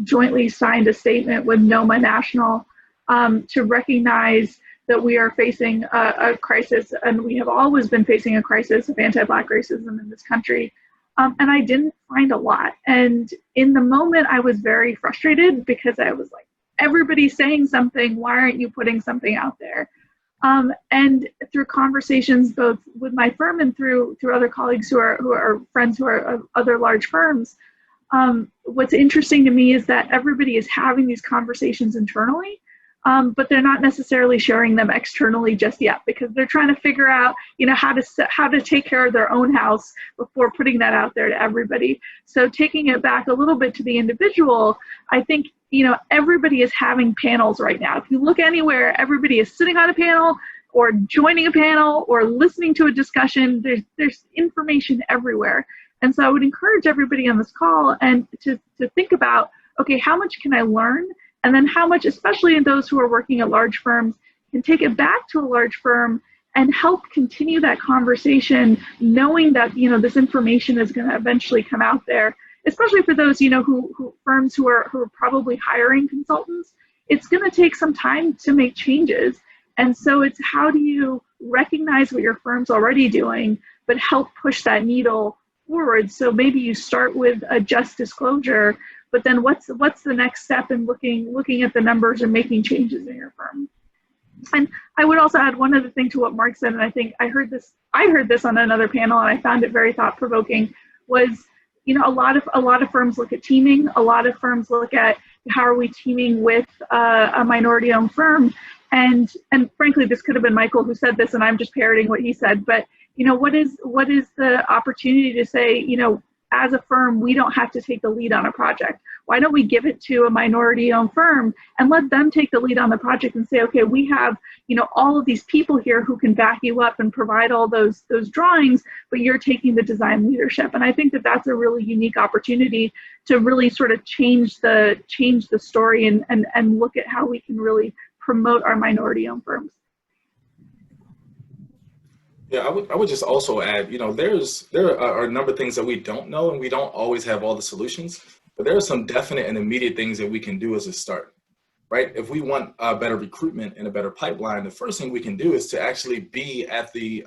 jointly signed a statement with NOMA National to recognize that we are facing a crisis, and we have always been facing a crisis of anti-Black racism in this country. And I didn't find a lot. And in the moment, I was very frustrated because I was like, everybody's saying something, why aren't you putting something out there? And through conversations both with my firm and through other colleagues who are friends who are of other large firms, what's interesting to me is that everybody is having these conversations internally, but they're not necessarily sharing them externally just yet because they're trying to figure out, how to take care of their own house before putting that out there to everybody. So taking it back a little bit to the individual, I think, everybody is having panels right now. If you look anywhere, everybody is sitting on a panel or joining a panel or listening to a discussion. There's information everywhere. And so I would encourage everybody on this call and to think about, okay, how much can I learn? And then how much, especially in those who are working at large firms, can take it back to a large firm and help continue that conversation, knowing that, this information is going to eventually come out there, especially for those, who firms who are probably hiring consultants. It's going to take some time to make changes. And so it's how do you recognize what your firm's already doing, but help push that needle forward. So maybe you start with a just disclosure, but then what's the next step in looking at the numbers and making changes in your firm? And I would also add one other thing to what Mark said, and I think I heard this on another panel, and I found it very thought-provoking, was, a lot of firms look at teaming. A lot of firms look at how are we teaming with a minority-owned firm, and frankly, this could have been Michael who said this, and I'm just parroting what he said. But what is the opportunity to say, as a firm, we don't have to take the lead on a project. Why don't we give it to a minority-owned firm and let them take the lead on the project and say, okay, we have, all of these people here who can back you up and provide all those drawings, but you're taking the design leadership. And I think that that's a really unique opportunity to really sort of change the story and look at how we can really promote our minority-owned firms. Yeah, I would just also add, there are a number of things that we don't know, and we don't always have all the solutions, but there are some definite and immediate things that we can do as a start, right? If we want better recruitment and a better pipeline, the first thing we can do is to actually be at the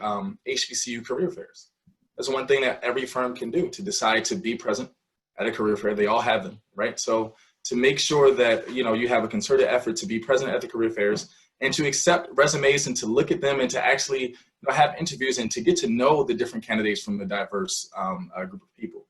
HBCU career fairs. That's one thing that every firm can do, to decide to be present at a career fair. They all have them, right? So to make sure that, you have a concerted effort to be present at the career fairs and to accept resumes and to look at them and to actually have interviews and to get to know the different candidates from a diverse group of people.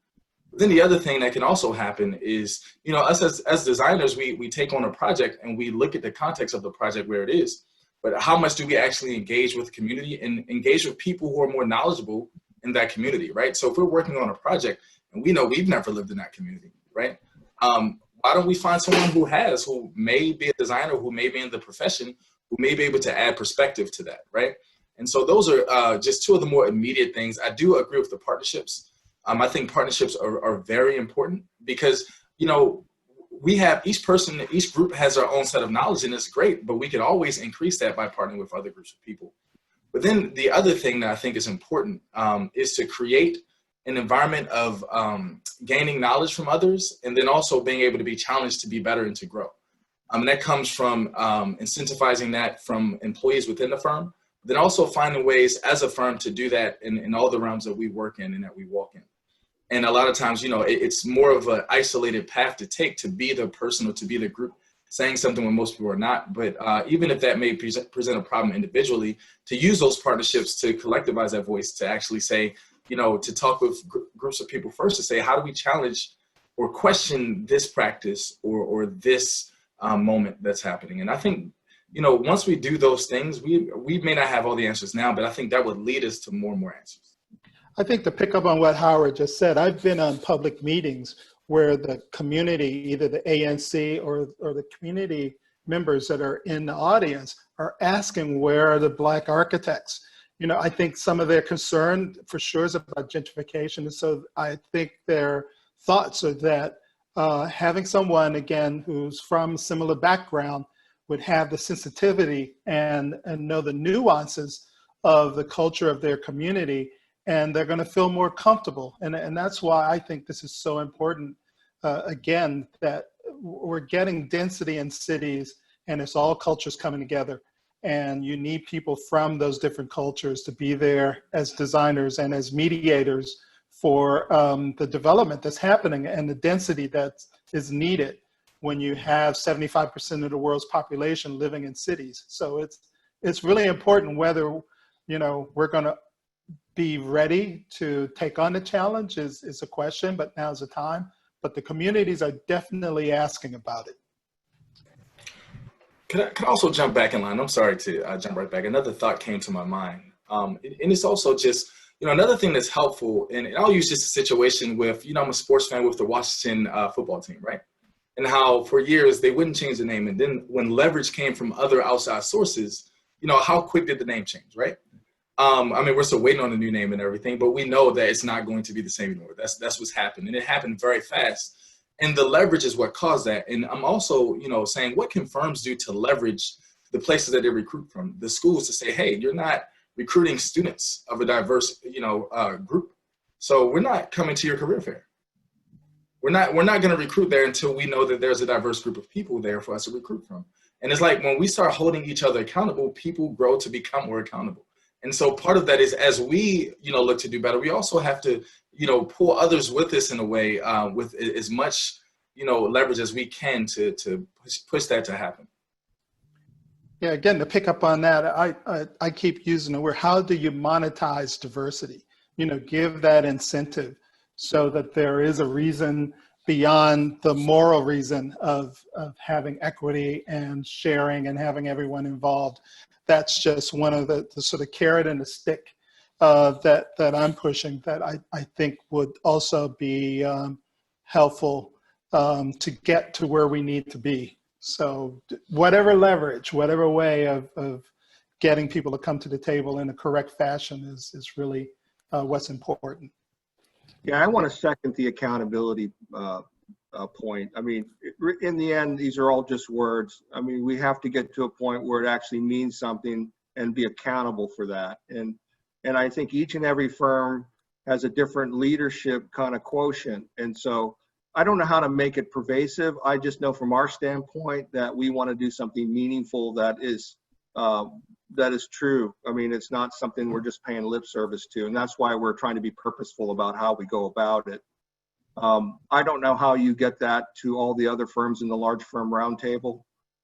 But then the other thing that can also happen is, us as designers, we take on a project and we look at the context of the project where it is, but how much do we actually engage with the community and engage with people who are more knowledgeable in that community, right? So if we're working on a project and we know we've never lived in that community, right? Why don't we find someone who may be a designer, who may be in the profession, who may be able to add perspective to that, right? And so those are just two of the more immediate things. I do agree with the partnerships. I think partnerships are very important because, we have each group has their own set of knowledge, and it's great, but we can always increase that by partnering with other groups of people. But then the other thing that I think is important is to create an environment of gaining knowledge from others, and then also being able to be challenged to be better and to grow. And that comes from incentivizing that from employees within the firm, then also finding ways as a firm to do that in all the realms that we work in and that we walk in. And a lot of times, it's more of an isolated path to take to be the person or to be the group saying something when most people are not. But even if that may present a problem individually, to use those partnerships to collectivize that voice, to actually say, to talk with groups of people first, to say, how do we challenge or question this practice or this moment that's happening? And I think, once we do those things, we may not have all the answers now, but I think that would lead us to more and more answers. I think to pick up on what Howard just said, I've been on public meetings where the community, either the ANC or the community members that are in the audience are asking, where are the Black architects? I think some of their concern for sure is about gentrification. And so I think their thoughts are that having someone, again, who's from similar background would have the sensitivity and know the nuances of the culture of their community, and they're going to feel more comfortable. And that's why I think this is so important, again, that we're getting density in cities and it's all cultures coming together. And you need people from those different cultures to be there as designers and as mediators for the development that's happening and the density that is needed when you have 75% of the world's population living in cities. So it's really important whether, we're going to be ready to take on the challenge is a question, but now's the time. But the communities are definitely asking about it. Can I also jump back in line? I'm sorry to jump right back. Another thought came to my mind. And it's also just, another thing that's helpful, and I'll use just a situation with, I'm a sports fan with the Washington football team, right? And how for years they wouldn't change the name. And then when leverage came from other outside sources, how quick did the name change, right? We're still waiting on the new name and everything, but we know that it's not going to be the same anymore. That's what's happened. And it happened very fast. And the leverage is what caused that. And I'm also, saying, what can firms do to leverage the places that they recruit from, the schools, to say, hey, you're not recruiting students of a diverse, group. So we're not coming to your career fair. We're not going to recruit there until we know that there's a diverse group of people there for us to recruit from. And it's like when we start holding each other accountable, people grow to become more accountable. And so part of that is, as we, look to do better, we also have to, pull others with us in a way, with as much, leverage as we can to push that to happen. Yeah, again, to pick up on that, I keep using the word, how do you monetize diversity? Give that incentive so that there is a reason beyond the moral reason of having equity and sharing and having everyone involved. That's just one of the sort of carrot and the stick that I'm pushing, that I think would also be helpful to get to where we need to be. So whatever leverage, whatever way of getting people to come to the table in a correct fashion is really what's important. Yeah, I want to second the accountability point. In the end, these are all just words. We have to get to a point where it actually means something and be accountable for that. And And I think each and every firm has a different leadership kind of quotient. And so I don't know how to make it pervasive. I just know from our standpoint that we want to do something meaningful that is true. I mean, it's not something we're just paying lip service to. And that's why we're trying to be purposeful about how we go about it. I don't know how you get that to all the other firms in the large firm roundtable.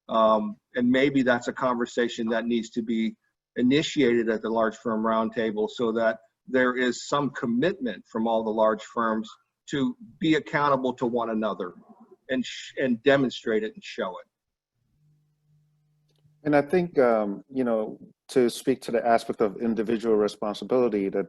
And maybe that's a conversation that needs to be initiated at the large firm roundtable so that there is some commitment from all the large firms to be accountable to one another and demonstrate it and show it. And I think, you know, to speak to the aspect of individual responsibility that,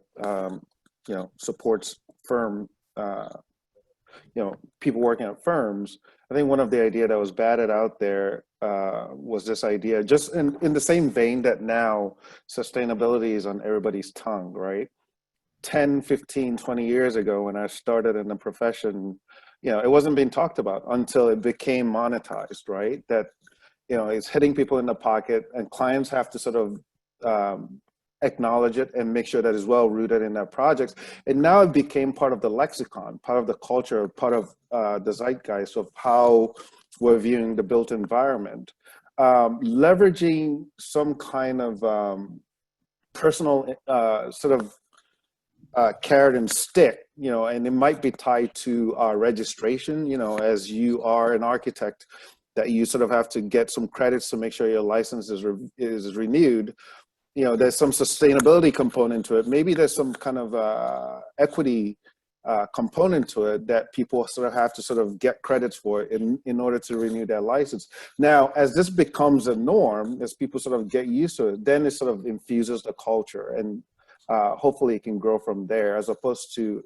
you know, supports firm, you know, people working at firms, I think one of the idea that was batted out there was this idea, just in the same vein that now sustainability is on everybody's tongue, right? 10, 15, 20 years ago when I started in the profession, you know, it wasn't being talked about until it became monetized, right? That, you know, it's hitting people in the pocket and clients have to sort of acknowledge it and make sure that it's well rooted in their projects. And now it became part of the lexicon, part of the culture, part of the zeitgeist of how we're viewing the built environment. Leveraging some kind of personal sort of carrot and stick, you know, and it might be tied to our registration, you know, as you are an architect, that you sort of have to get some credits to make sure your license is renewed. You know, there's some sustainability component to it. Maybe there's some kind of equity component to it that people sort of have to sort of get credits for in order to renew their license. Now, as this becomes a norm, as people sort of get used to it, then it sort of infuses the culture, and hopefully it can grow from there, as opposed to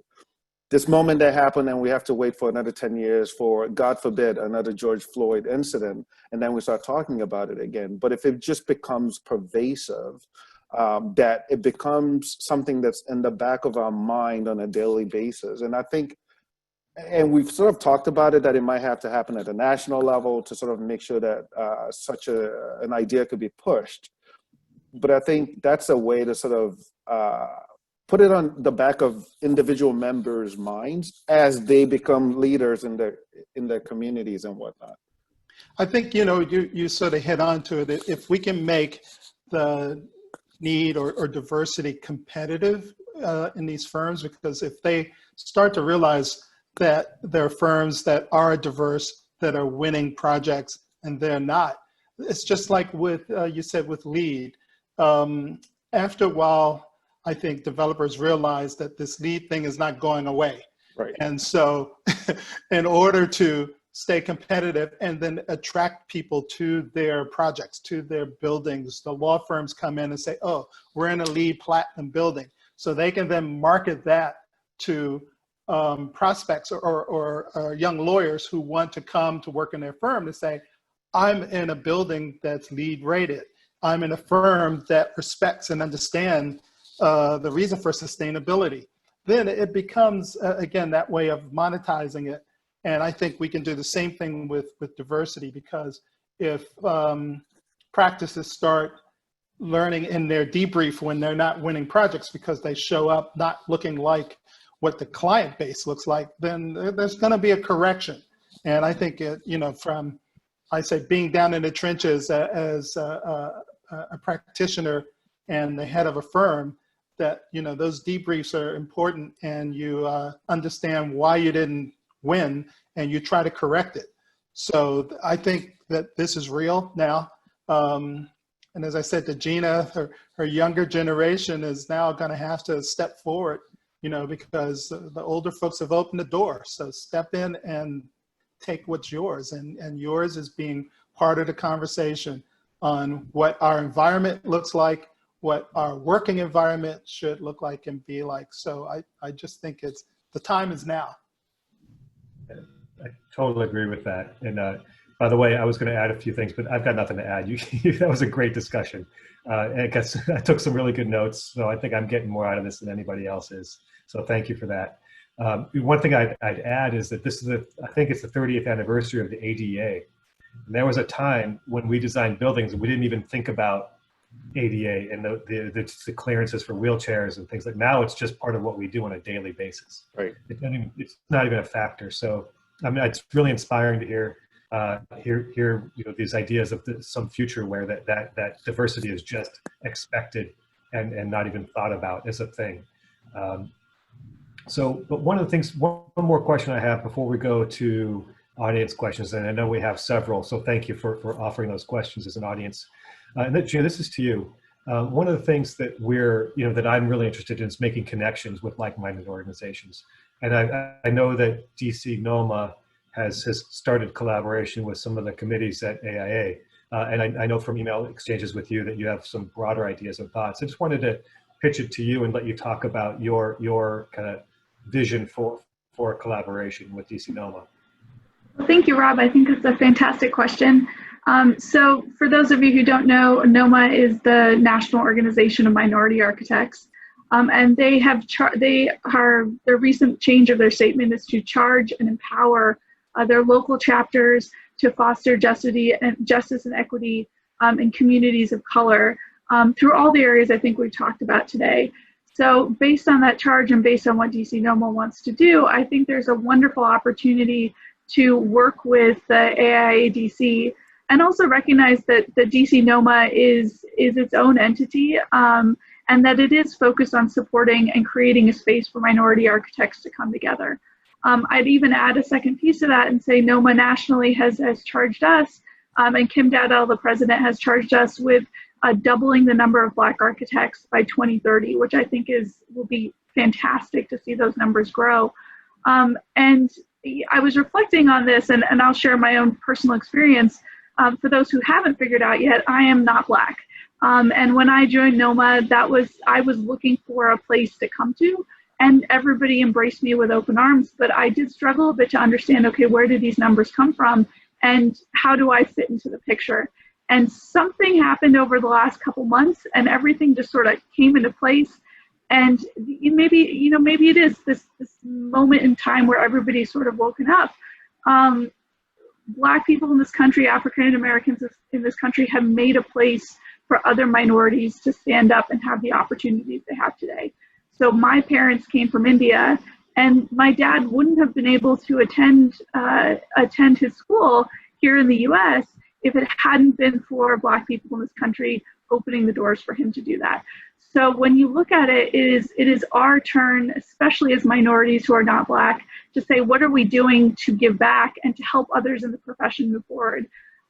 this moment that happened and we have to wait for another 10 years for, God forbid, another George Floyd incident, and then we start talking about it again. But if it just becomes pervasive, that it becomes something that's in the back of our mind on a daily basis. And I think, and we've sort of talked about it, that it might have to happen at a national level to sort of make sure that such an idea could be pushed. But I think that's a way to sort of put it on the back of individual members' minds as they become leaders in their communities and whatnot. I think, you know, you sort of hit on to it. If we can make the need or diversity competitive in these firms, because if they start to realize that there are firms that are diverse, that are winning projects, and they're not, it's just like with, you said with LEED. After a while, I think developers realize that this LEED thing is not going away. Right. And so in order to stay competitive and then attract people to their projects, to their buildings, the law firms come in and say, oh, we're in a LEED Platinum building. So they can then market that to prospects or young lawyers who want to come to work in their firm to say, I'm in a building that's LEED rated. I'm in a firm that respects and understands the reason for sustainability. Then it becomes, again, that way of monetizing it. And I think we can do the same thing with diversity, because if practices start learning in their debrief when they're not winning projects because they show up not looking like what the client base looks like, then there's going to be a correction. And I think, you know, from, I say, being down in the trenches as a practitioner and the head of a firm, that, you know, those debriefs are important, and you understand why you didn't win and you try to correct it. So I think that this is real now. And as I said to Gina, her younger generation is now going to have to step forward, you know, because the older folks have opened the door. So step in and take what's yours, and yours is being part of the conversation on what our environment looks like, what our working environment should look like and be like. So I just think the time is now. I totally agree with that. And by the way, I was going to add a few things, but I've got nothing to add. That was a great discussion. And I took some really good notes, so I think I'm getting more out of this than anybody else is. So thank you for that. One thing I'd add is that this is I think it's the 30th anniversary of the ADA. And there was a time when we designed buildings and we didn't even think about ADA and the clearances for wheelchairs and things like. Now it's just part of what we do on a daily basis. Right. It's not even a factor. So I mean, it's really inspiring to hear these ideas of some future where that diversity is just expected and not even thought about as a thing. But one of the things, one more question I have before we go to audience questions, and I know we have several, so thank you for offering those questions as an audience. And then, Gina, this is to you. One of the things that that I'm really interested in is making connections with like-minded organizations. And I know that DC NOMA has started collaboration with some of the committees at AIA. And I know from email exchanges with you that you have some broader ideas and thoughts. I just wanted to pitch it to you and let you talk about your kind of vision for collaboration with DC NOMA. Thank you, Rob. I think it's a fantastic question. So for those of you who don't know, NOMA is the National Organization of Minority Architects. And they have their recent change of their statement is to charge and empower their local chapters to foster justice and equity in communities of color through all the areas I think we've talked about today. So based on that charge and based on what DC NOMA wants to do, I think there's a wonderful opportunity to work with the AIA-DC and also recognize that the DC NOMA is its own entity and that it is focused on supporting and creating a space for minority architects to come together. I'd even add a second piece to that and say NOMA nationally has charged us, and Kim Dowdell, the president, has charged us with doubling the number of Black architects by 2030, which I think will be fantastic to see those numbers grow. And I was reflecting on this, and I'll share my own personal experience. For those who haven't figured out yet, I am not Black. And when I joined NOMA, I was looking for a place to come to, and everybody embraced me with open arms, but I did struggle a bit to understand, okay, where do these numbers come from, and how do I fit into the picture? And something happened over the last couple months, and everything just sort of came into place. And maybe it is this moment in time where everybody's sort of woken up. Black people in this country, African Americans in this country have made a place for other minorities to stand up and have the opportunities they have today. So my parents came from India, and my dad wouldn't have been able to attend his school here in the US if it hadn't been for Black people in this country opening the doors for him to do that. So when you look at it, it is our turn, especially as minorities who are not Black, to say, what are we doing to give back and to help others in the profession move forward?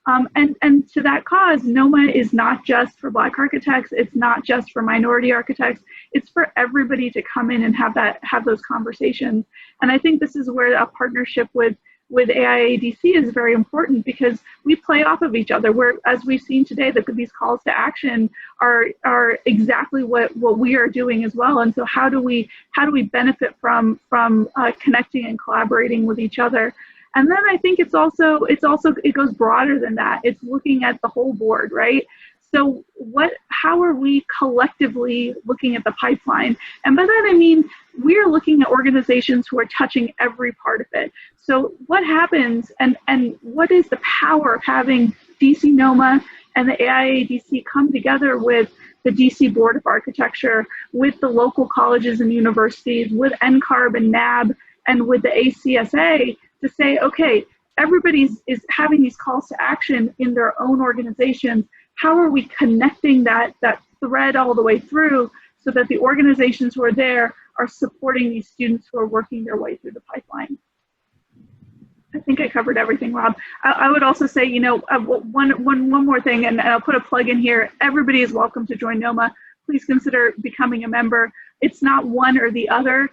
And to that cause, NOMA is not just for Black architects. It's not just for minority architects. It's for everybody to come in and have those conversations. And I think this is where a partnership with AIA-DC is very important, because we play off of each other. Where, as we've seen today, that these calls to action are exactly what we are doing as well. And so how do we benefit from connecting and collaborating with each other? And then I think it goes broader than that. It's looking at the whole board, right? So how are we collectively looking at the pipeline? And by that I mean, we're looking at organizations who are touching every part of it. So what happens and what is the power of having DC NOMA and the AIA-DC come together with the DC Board of Architecture, with the local colleges and universities, with NCARB and NAB, and with the ACSA, to say, okay, everybody is having these calls to action in their own organizations. How are we connecting that thread all the way through so that the organizations who are there are supporting these students who are working their way through the pipeline? I think I covered everything, Rob. I would also say, one more thing, and I'll put a plug in here. Everybody is welcome to join NOMA. Please consider becoming a member. It's not one or the other.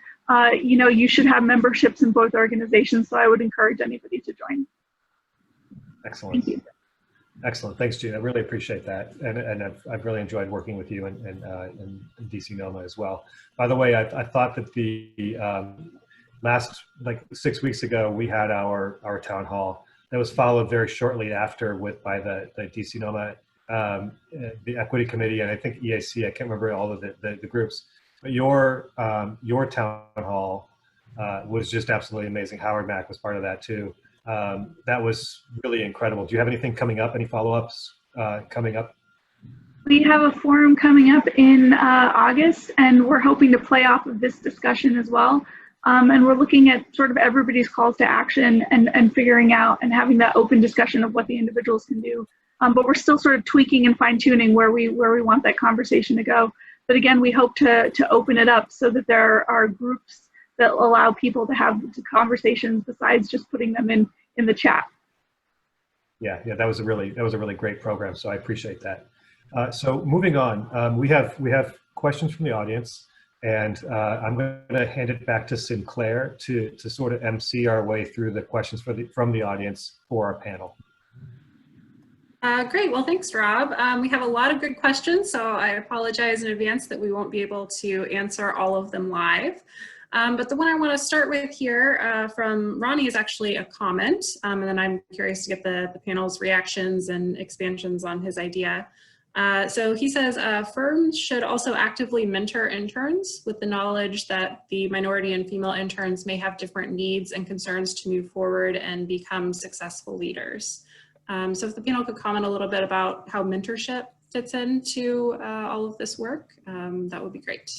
You should have memberships in both organizations, so I would encourage anybody to join. Excellent. Thank you. Excellent. Thanks, Gina. I really appreciate that. And I've really enjoyed working with you and DC NOMA as well. By the way, I thought that the last, 6 weeks ago, we had our town hall that was followed very shortly after by the DC NOMA, the Equity Committee, and I think EAC. I can't remember all of the groups. But your town hall was just absolutely amazing. Howard Mack was part of that too. That was really incredible. Do you have anything coming up? Any follow-ups coming up? We have a forum coming up in August, and we're hoping to play off of this discussion as well. And we're looking at sort of everybody's calls to action and figuring out and having that open discussion of what the individuals can do. But we're still sort of tweaking and fine tuning where we want that conversation to go. But again, we hope to open it up so that there are groups that allow people to have conversations besides just putting them in the chat. Yeah, that was a really great program. So I appreciate that. So moving on, we have questions from the audience, and I'm going to hand it back to Sinclair to sort of MC our way through the questions from the audience for our panel. Great, well, thanks, Rob. We have a lot of good questions, so I apologize in advance that we won't be able to answer all of them live. But the one I want to start with here from Ronnie is actually a comment, and then I'm curious to get the panel's reactions and expansions on his idea. So he says, firms should also actively mentor interns with the knowledge that the minority and female interns may have different needs and concerns to move forward and become successful leaders. So if the panel could comment a little bit about how mentorship fits into all of this work, that would be great.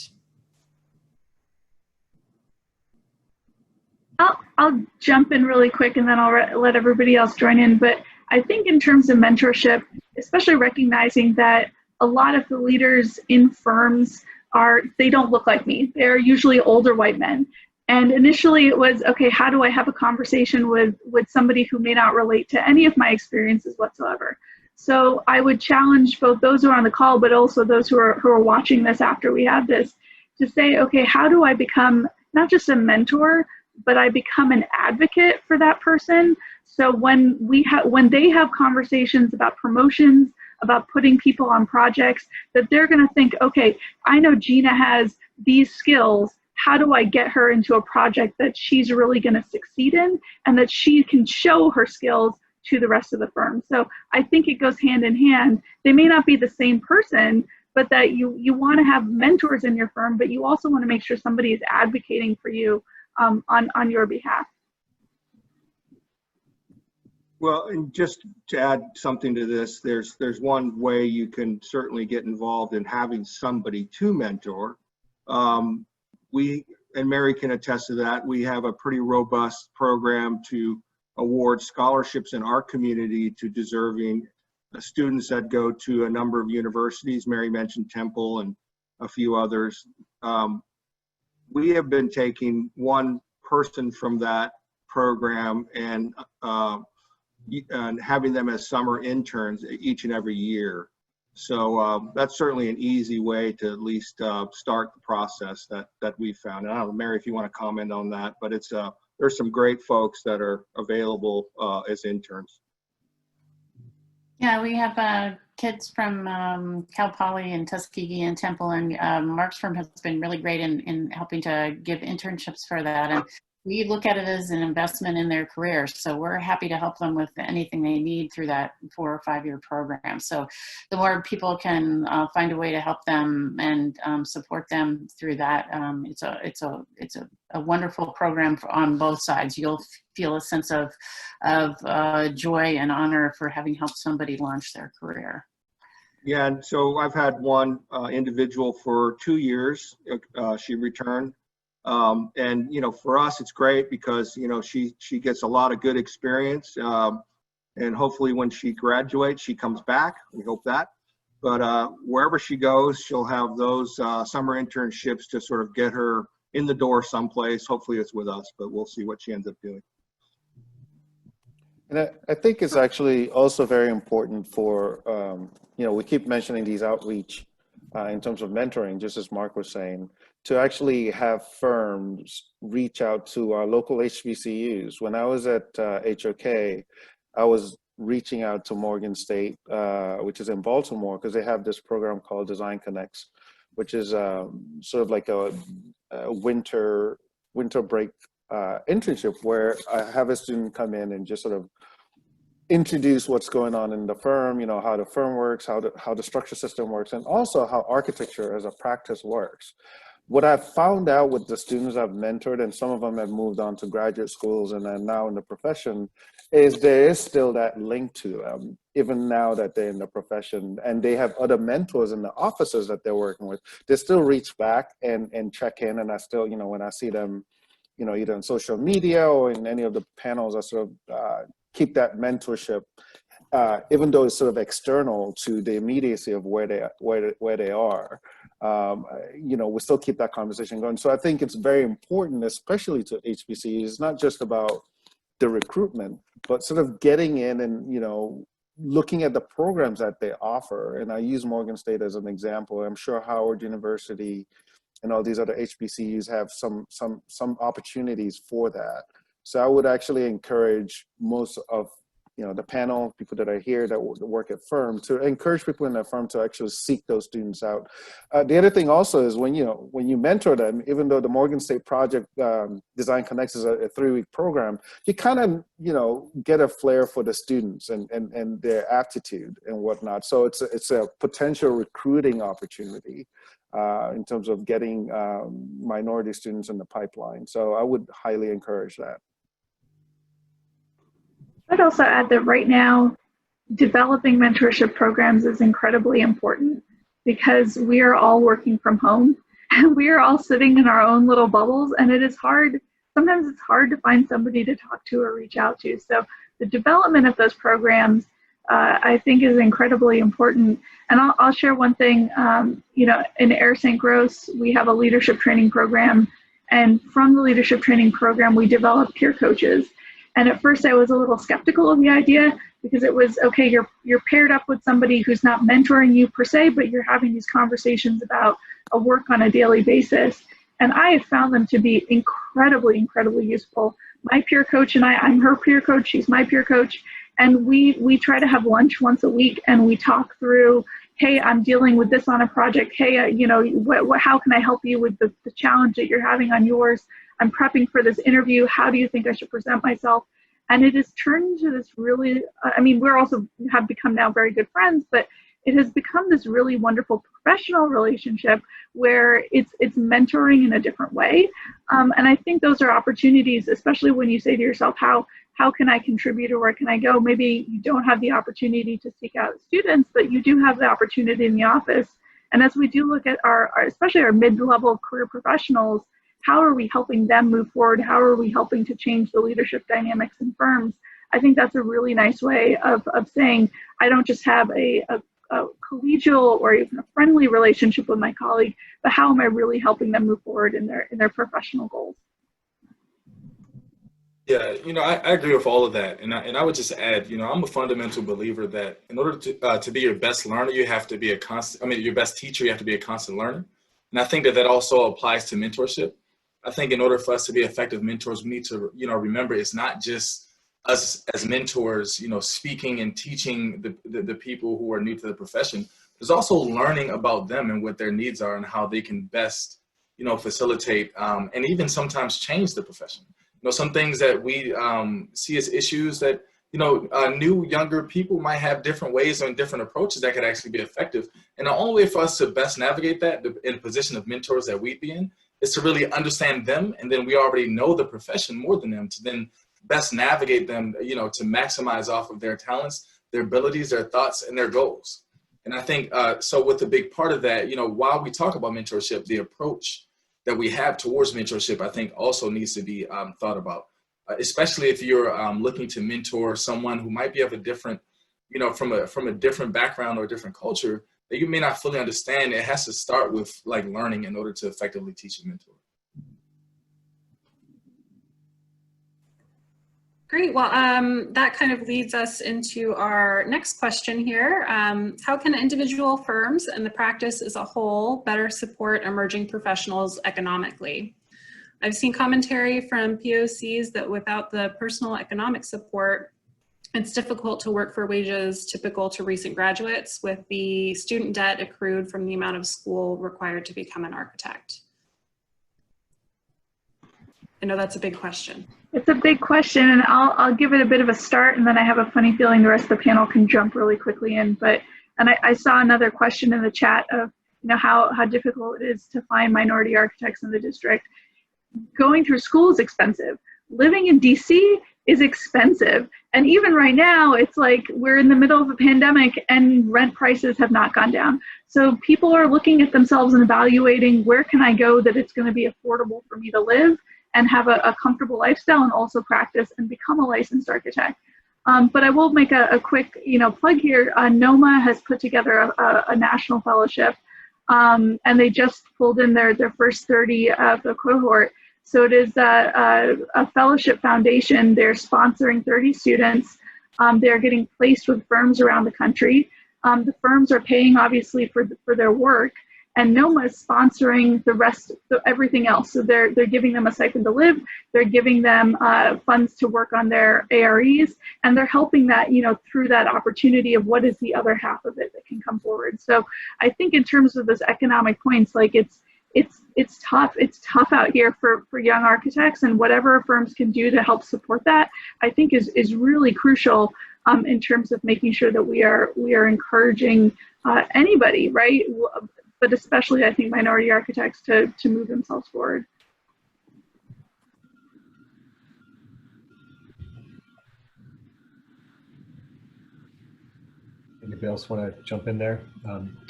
I'll jump in really quick and then I'll let everybody else join in. But I think in terms of mentorship, especially recognizing that a lot of the leaders in firms they don't look like me. They're usually older white men. And initially it was, okay, how do I have a conversation with somebody who may not relate to any of my experiences whatsoever? So I would challenge both those who are on the call, but also those who are watching this after we have this, to say, okay, how do I become not just a mentor, but I become an advocate for that person. So when they have conversations about promotions, about putting people on projects, that they're going to think, okay, I know Gina has these skills. How do I get her into a project that she's really going to succeed in and that she can show her skills to the rest of the firm? So I think it goes hand in hand. They may not be the same person, but that you want to have mentors in your firm, but you also want to make sure somebody is advocating for you on your behalf. Well, and just to add something to this, there's one way you can certainly get involved in having somebody to mentor. We, and Mary can attest to that, we have a pretty robust program to award scholarships in our community to deserving students that go to a number of universities. Mary mentioned Temple and a few others. We have been taking one person from that program and having them as summer interns each and every year. So that's certainly an easy way to at least start the process that we've found. And I don't know, Mary, if you want to comment on that, but it's there's some great folks that are available as interns. Yeah, we have kids from Cal Poly and Tuskegee and Temple, and Mark's firm has been really great in helping to give internships for that. And we look at it as an investment in their career. So we're happy to help them with anything they need through that 4 or 5 year program. So the more people can find a way to help them and support them through that, it's a wonderful program on both sides. You'll feel a sense of joy and honor for having helped somebody launch their career. Yeah, and so I've had one individual for 2 years. She returned. And, you know, for us, it's great because, you know, she gets a lot of good experience. And hopefully when she graduates, she comes back. We hope that. But wherever she goes, she'll have those summer internships to sort of get her in the door someplace. Hopefully it's with us, but we'll see what she ends up doing. And I think it's actually also very important for, you know, we keep mentioning these outreach in terms of mentoring, just as Mark was saying, to actually have firms reach out to our local HBCUs. When I was at HOK, I was reaching out to Morgan State, which is in Baltimore, because they have this program called Design Connects, which is sort of like a winter break internship where I have a student come in and just sort of introduce what's going on in the firm, you know, how the firm works, how the structure system works, and also how architecture as a practice works. What I've found out with the students I've mentored, and some of them have moved on to graduate schools and are now in the profession, is there is still that link to them, even now that they're in the profession and they have other mentors in the offices that they're working with. They still reach back and check in, and I still, you know, when I see them, you know, either on social media or in any of the panels, I sort of keep that mentorship, even though it's sort of external to the immediacy of where they are. You know, we still keep that conversation going. So I think it's very important, especially to HBCUs. It's not just about the recruitment, but sort of getting in and, you know, looking at the programs that they offer. And I use Morgan State as an example. I'm sure Howard University and all these other HBCUs have some opportunities for that. So I would actually encourage most of, you know, the panel, people that are here that work at firm, to encourage people in their firm to actually seek those students out. The other thing also is when you mentor them, even though the Morgan State Project Design Connects is a 3-week program, you kind of, you know, get a flair for the students and their aptitude and whatnot. So it's a potential recruiting opportunity in terms of getting minority students in the pipeline. So I would highly encourage that. I'd also add that right now, developing mentorship programs is incredibly important because we are all working from home and we are all sitting in our own little bubbles, and it is hard. Sometimes it's hard to find somebody to talk to or reach out to. So the development of those programs, I think, is incredibly important. And I'll share one thing. You know, in Air St. Gross, we have a leadership training program, and from the leadership training program, we develop peer coaches. And at first I was a little skeptical of the idea because it was, okay, you're paired up with somebody who's not mentoring you per se, but you're having these conversations about a work on a daily basis. And I have found them to be incredibly, incredibly useful. My peer coach and I'm her peer coach, she's my peer coach. And we try to have lunch once a week and we talk through, hey, I'm dealing with this on a project. Hey, you know, how can I help you with the challenge that you're having on yours? I'm prepping for this interview. How do you think I should present myself? And it has turned into this really, I mean, we're also have become now very good friends, but it has become this really wonderful professional relationship where it's mentoring in a different way. And I think those are opportunities, especially when you say to yourself, how can I contribute or where can I go? Maybe you don't have the opportunity to seek out students, but you do have the opportunity in the office. And as we do look at especially our mid-level career professionals, how are we helping them move forward? How are we helping to change the leadership dynamics in firms? I think that's a really nice way of saying, I don't just have a collegial or even a friendly relationship with my colleague, but how am I really helping them move forward in their professional goals? Yeah, you know, I agree with all of that. And I would just add, you know, I'm a fundamental believer that in order to be your best learner, you have to be your best teacher, you have to be a constant learner. And I think that also applies to mentorship. I think in order for us to be effective mentors, we need to, you know, remember it's not just us as mentors, you know, speaking and teaching the people who are new to the profession. There's also learning about them and what their needs are and how they can best, you know, facilitate and even sometimes change the profession. You know, some things that we see as issues that, you know, new, younger people might have different ways and different approaches that could actually be effective. And the only way for us to best navigate that in a position of mentors that we'd be in is to really understand them. And then we already know the profession more than them to then best navigate them, you know, to maximize off of their talents, their abilities, their thoughts, and their goals. And I think, so with a big part of that, you know, while we talk about mentorship, the approach that we have towards mentorship, I think also needs to be thought about, especially if you're looking to mentor someone who might be of a different, you know, from a different background or a different culture that you may not fully understand. It has to start with like learning in order to effectively teach a mentor. Great. Well, that kind of leads us into our next question here. How can individual firms and the practice as a whole better support emerging professionals economically? I've seen commentary from POCs that without the personal economic support, it's difficult to work for wages typical to recent graduates with the student debt accrued from the amount of school required to become an architect. I know that's a big question. It's a big question, and I'll give it a bit of a start, and then I have a funny feeling the rest of the panel can jump really quickly in. And I saw another question in the chat of, how difficult it is to find minority architects in the district. Going through school is expensive. Living in DC is expensive. And even right now, it's like we're in the middle of a pandemic and rent prices have not gone down. So people are looking at themselves and evaluating, where can I go that it's going to be affordable for me to live and have a comfortable lifestyle and also practice and become a licensed architect. But I will make a quick plug here. NOMA has put together a national fellowship, and they just pulled in their first 30 of the cohort. So it is a fellowship foundation. They're sponsoring 30 students. They're getting placed with firms around the country. The firms are paying, obviously, for their work, and NOMA is sponsoring the rest, everything else. So they're giving them a stipend to live. They're giving them funds to work on their AREs, and they're helping that, through that opportunity of what is the other half of it that can come forward. So I think in terms of those economic points, like it's tough. It's tough out here for young architects, and whatever firms can do to help support that, I think is really crucial in terms of making sure that we are encouraging anybody, right? But especially I think minority architects to move themselves forward. Anybody else want to jump in there?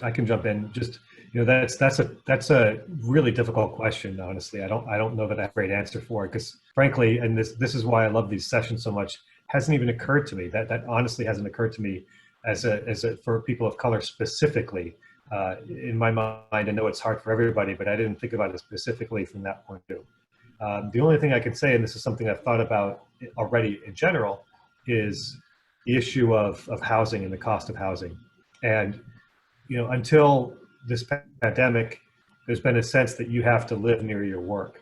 I can jump in. Just that's a really difficult question. Honestly, I don't know that I have a great answer for it, because frankly, and this is why I love these sessions so much. Hasn't even occurred to me. That honestly hasn't occurred to me as a for people of color specifically. In my mind, I know it's hard for everybody, but I didn't think about it specifically from that point of view. The only thing I can say, and this is something I've thought about already in general, is the issue of housing and the cost of housing. And until this pandemic, there's been a sense that you have to live near your work.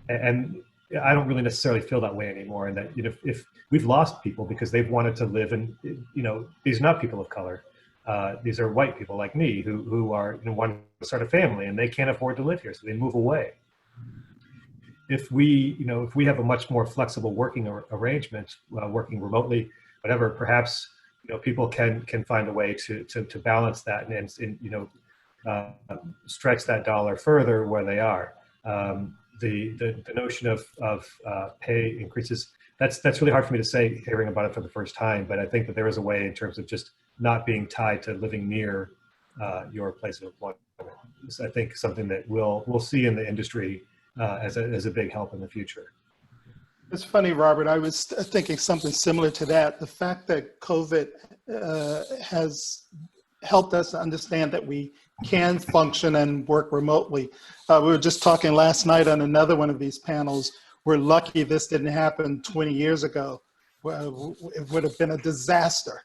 And I don't really necessarily feel that way anymore. And that if we've lost people because they've wanted to live in, these are not people of color. These are white people like me who are want to start a family, and they can't afford to live here, so they move away. If we have a much more flexible working arrangement, working remotely, whatever, perhaps people can find a way to balance that and stretch that dollar further where they are. The notion of pay increases, that's really hard for me to say hearing about it for the first time, but I think that there is a way in terms of just not being tied to living near your place of employment. So I think something that we'll see in the industry as a big help in the future. It's funny, Robert, I was thinking something similar to that. The fact that COVID has helped us understand that we can function and work remotely. We were just talking last night on another one of these panels. We're lucky this didn't happen 20 years ago. It would have been a disaster.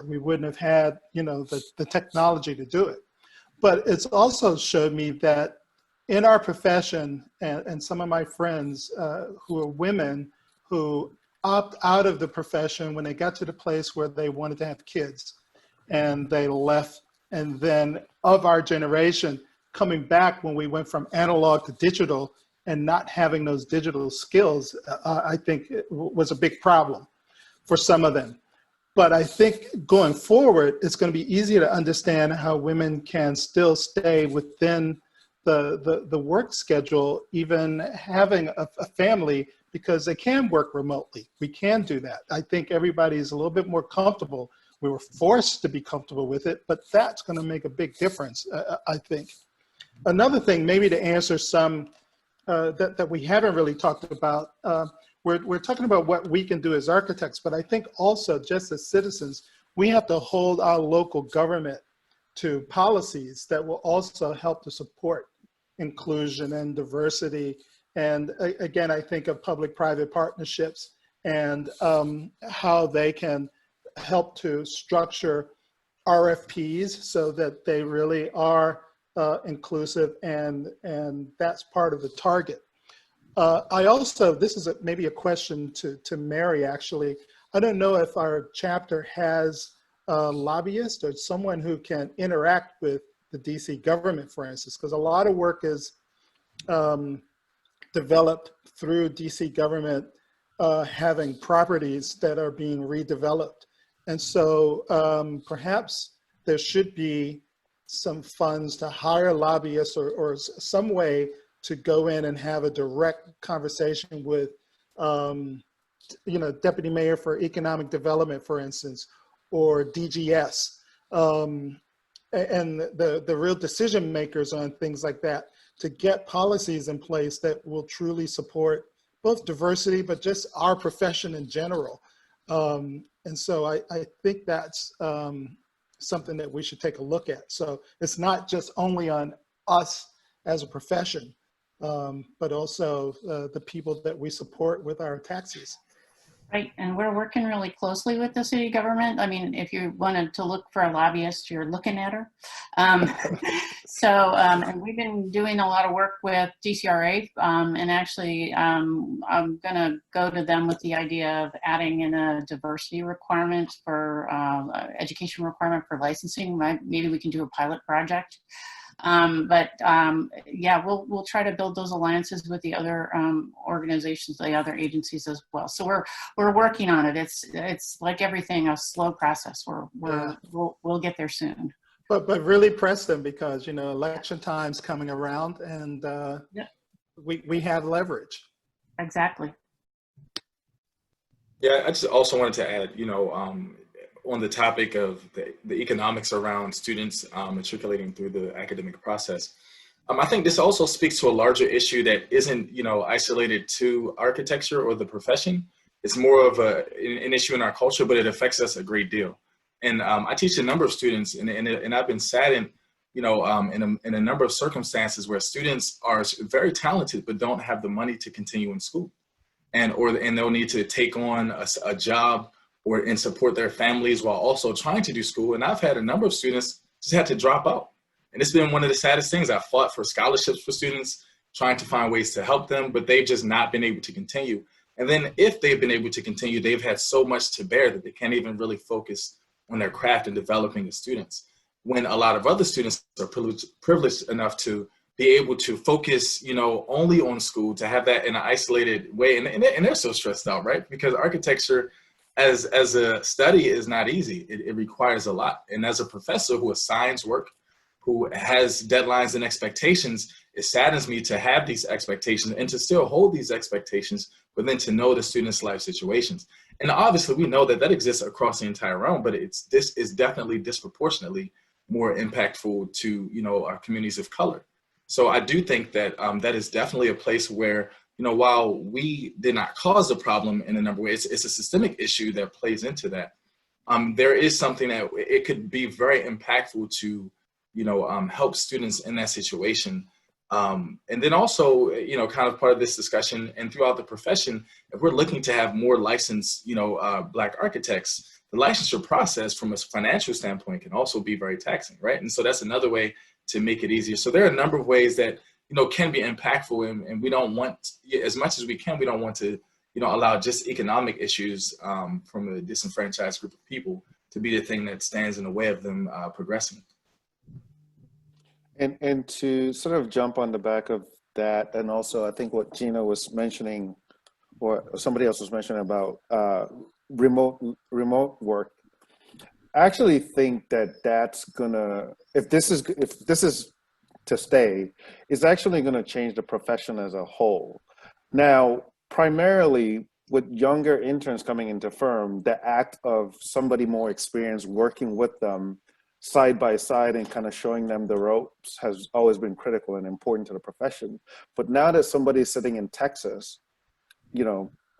We wouldn't have had, the technology to do it. But it's also showed me that in our profession, and some of my friends who are women who opt out of the profession when they got to the place where they wanted to have kids, and they left. And then of our generation, coming back when we went from analog to digital and not having those digital skills, I think it was a big problem for some of them. But I think going forward, it's going to be easier to understand how women can still stay within the work schedule, even having a family, because they can work remotely. We can do that. I think everybody is a little bit more comfortable. We were forced to be comfortable with it, but that's going to make a big difference, I think. Another thing, maybe to answer some that we haven't really talked about, we're talking about what we can do as architects, but I think also just as citizens, we have to hold our local government to policies that will also help to support inclusion and diversity. And again, I think of public-private partnerships and how they can help to structure RFPs so that they really are inclusive, and that's part of the target. I also, this is maybe a question to Mary, actually. I don't know if our chapter has a lobbyist or someone who can interact with the DC government, for instance, because a lot of work is developed through DC government having properties that are being redeveloped. And so perhaps there should be some funds to hire lobbyists or some way to go in and have a direct conversation with, Deputy Mayor for Economic Development, for instance, or DGS, and the real decision makers on things like that, to get policies in place that will truly support both diversity, but just our profession in general. And so I think that's something that we should take a look at. So it's not just only on us as a profession, but also the people that we support with our taxes. Right, and we're working really closely with the city government. I mean, if you wanted to look for a lobbyist, you're looking at her. And we've been doing a lot of work with DCRA, and actually I'm gonna go to them with the idea of adding in a diversity requirement for education requirement for licensing. Maybe we can do a pilot project. Yeah, we'll try to build those alliances with the other organizations, the other agencies as well. So we're working on it. It's like everything, a slow process. We'll get there soon. But really press them, because election time's coming around, and we have leverage. Exactly. Yeah, I just also wanted to add, on the topic of the economics around students matriculating through the academic process. I think this also speaks to a larger issue that isn't, isolated to architecture or the profession. It's more of an issue in our culture, but it affects us a great deal. And I teach a number of students, and I've been saddened, in a number of circumstances where students are very talented but don't have the money to continue in school, and they'll need to take on a job and support their families while also trying to do school. And I've had a number of students just had to drop out. And it's been one of the saddest things. I've fought for scholarships for students, trying to find ways to help them, but they've just not been able to continue. And then if they've been able to continue, they've had so much to bear that they can't even really focus on their craft and developing as students. When a lot of other students are privileged enough to be able to focus, only on school, to have that in an isolated way. And they're so stressed out, right? Because architecture, as a study, is not easy. It requires a lot. And as a professor who assigns work, who has deadlines and expectations, it saddens me to have these expectations and to still hold these expectations, but then to know the students' life situations. And obviously we know that exists across the entire realm, but this is definitely disproportionately more impactful to, our communities of color. So I do think that that is definitely a place where, while we did not cause the problem in a number of ways, it's a systemic issue that plays into that. There is something that it could be very impactful to, help students in that situation. And then also, kind of part of this discussion and throughout the profession, if we're looking to have more licensed, Black architects, the licensure process from a financial standpoint can also be very taxing, right? And so that's another way to make it easier. So there are a number of ways that can be impactful, and we don't want, as much as we can, we don't want to, allow just economic issues from a disenfranchised group of people to be the thing that stands in the way of them progressing. And to sort of jump on the back of that, and also I think what Gina was mentioning, or somebody else was mentioning about remote work. I actually think that that's gonna, if this is to stay, is actually going to change the profession as a whole. Now, primarily with younger interns coming into firm, the act of somebody more experienced working with them side by side and kind of showing them the ropes has always been critical and important to the profession. But now that somebody's sitting in Texas,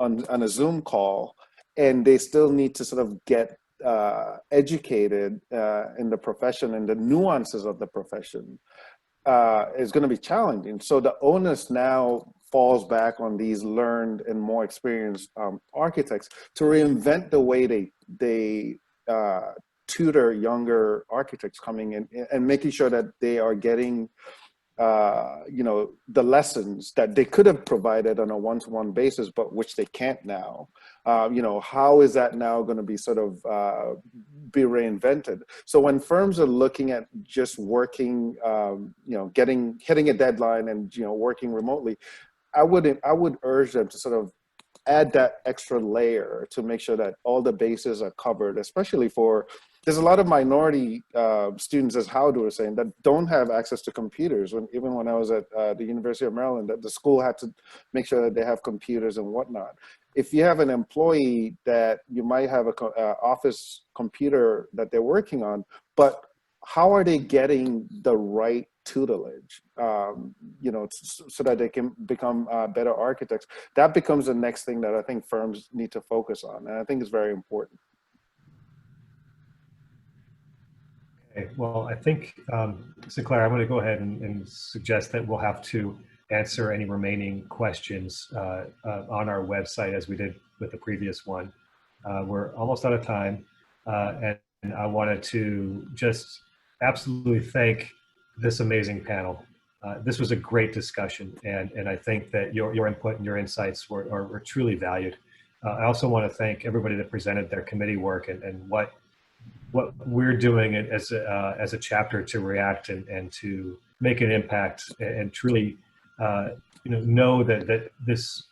on a Zoom call, and they still need to sort of get educated in the profession and the nuances of the profession, is going to be challenging. So the onus now falls back on these learned and more experienced architects to reinvent the way they tutor younger architects coming in and making sure that they are getting the lessons that they could have provided on a one-to-one basis, but which they can't now. How is that now going to be sort of be reinvented? So when firms are looking at just working, hitting a deadline and working remotely, I would urge them to sort of add that extra layer to make sure that all the bases are covered, especially for, there's a lot of minority students, as Howard was saying, that don't have access to computers. Even when I was at the University of Maryland, that the school had to make sure that they have computers and whatnot. If you have an employee that you might have a office computer that they're working on, but how are they getting the right tutelage, you know, so that they can become better architects? That becomes the next thing that I think firms need to focus on, and I think it's very important. Okay, well, I think, Sinclair, I'm going to go ahead and suggest that we'll have to answer any remaining questions on our website as we did with the previous one. We're almost out of time, and I wanted to just absolutely thank this amazing panel. This was a great discussion, and I think that your input and your insights were truly valued. I also want to thank everybody that presented their committee work and what we're doing as a chapter to react and to make an impact and truly know that this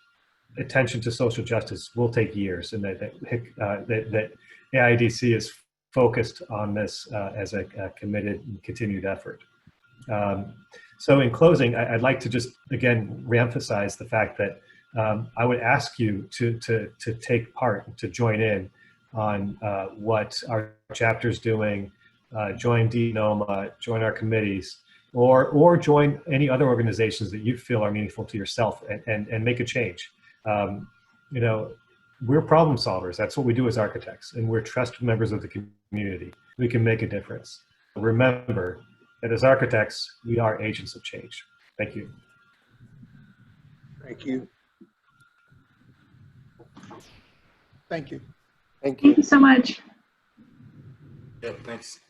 attention to social justice will take years, and that AIDC is focused on this as a committed and continued effort. So in closing, I'd like to just again reemphasize the fact that I would ask you to take part, to join in on what our chapter's doing, join DNOMA, join our committees, or join any other organizations that you feel are meaningful to yourself and make a change. You know, we're problem solvers. That's what we do as architects, and we're trusted members of the community. We can make a difference. Remember that as architects, we are agents of change. Thank you. Thank you. Thank you. Thank you. Thank you so much. Yeah, thanks.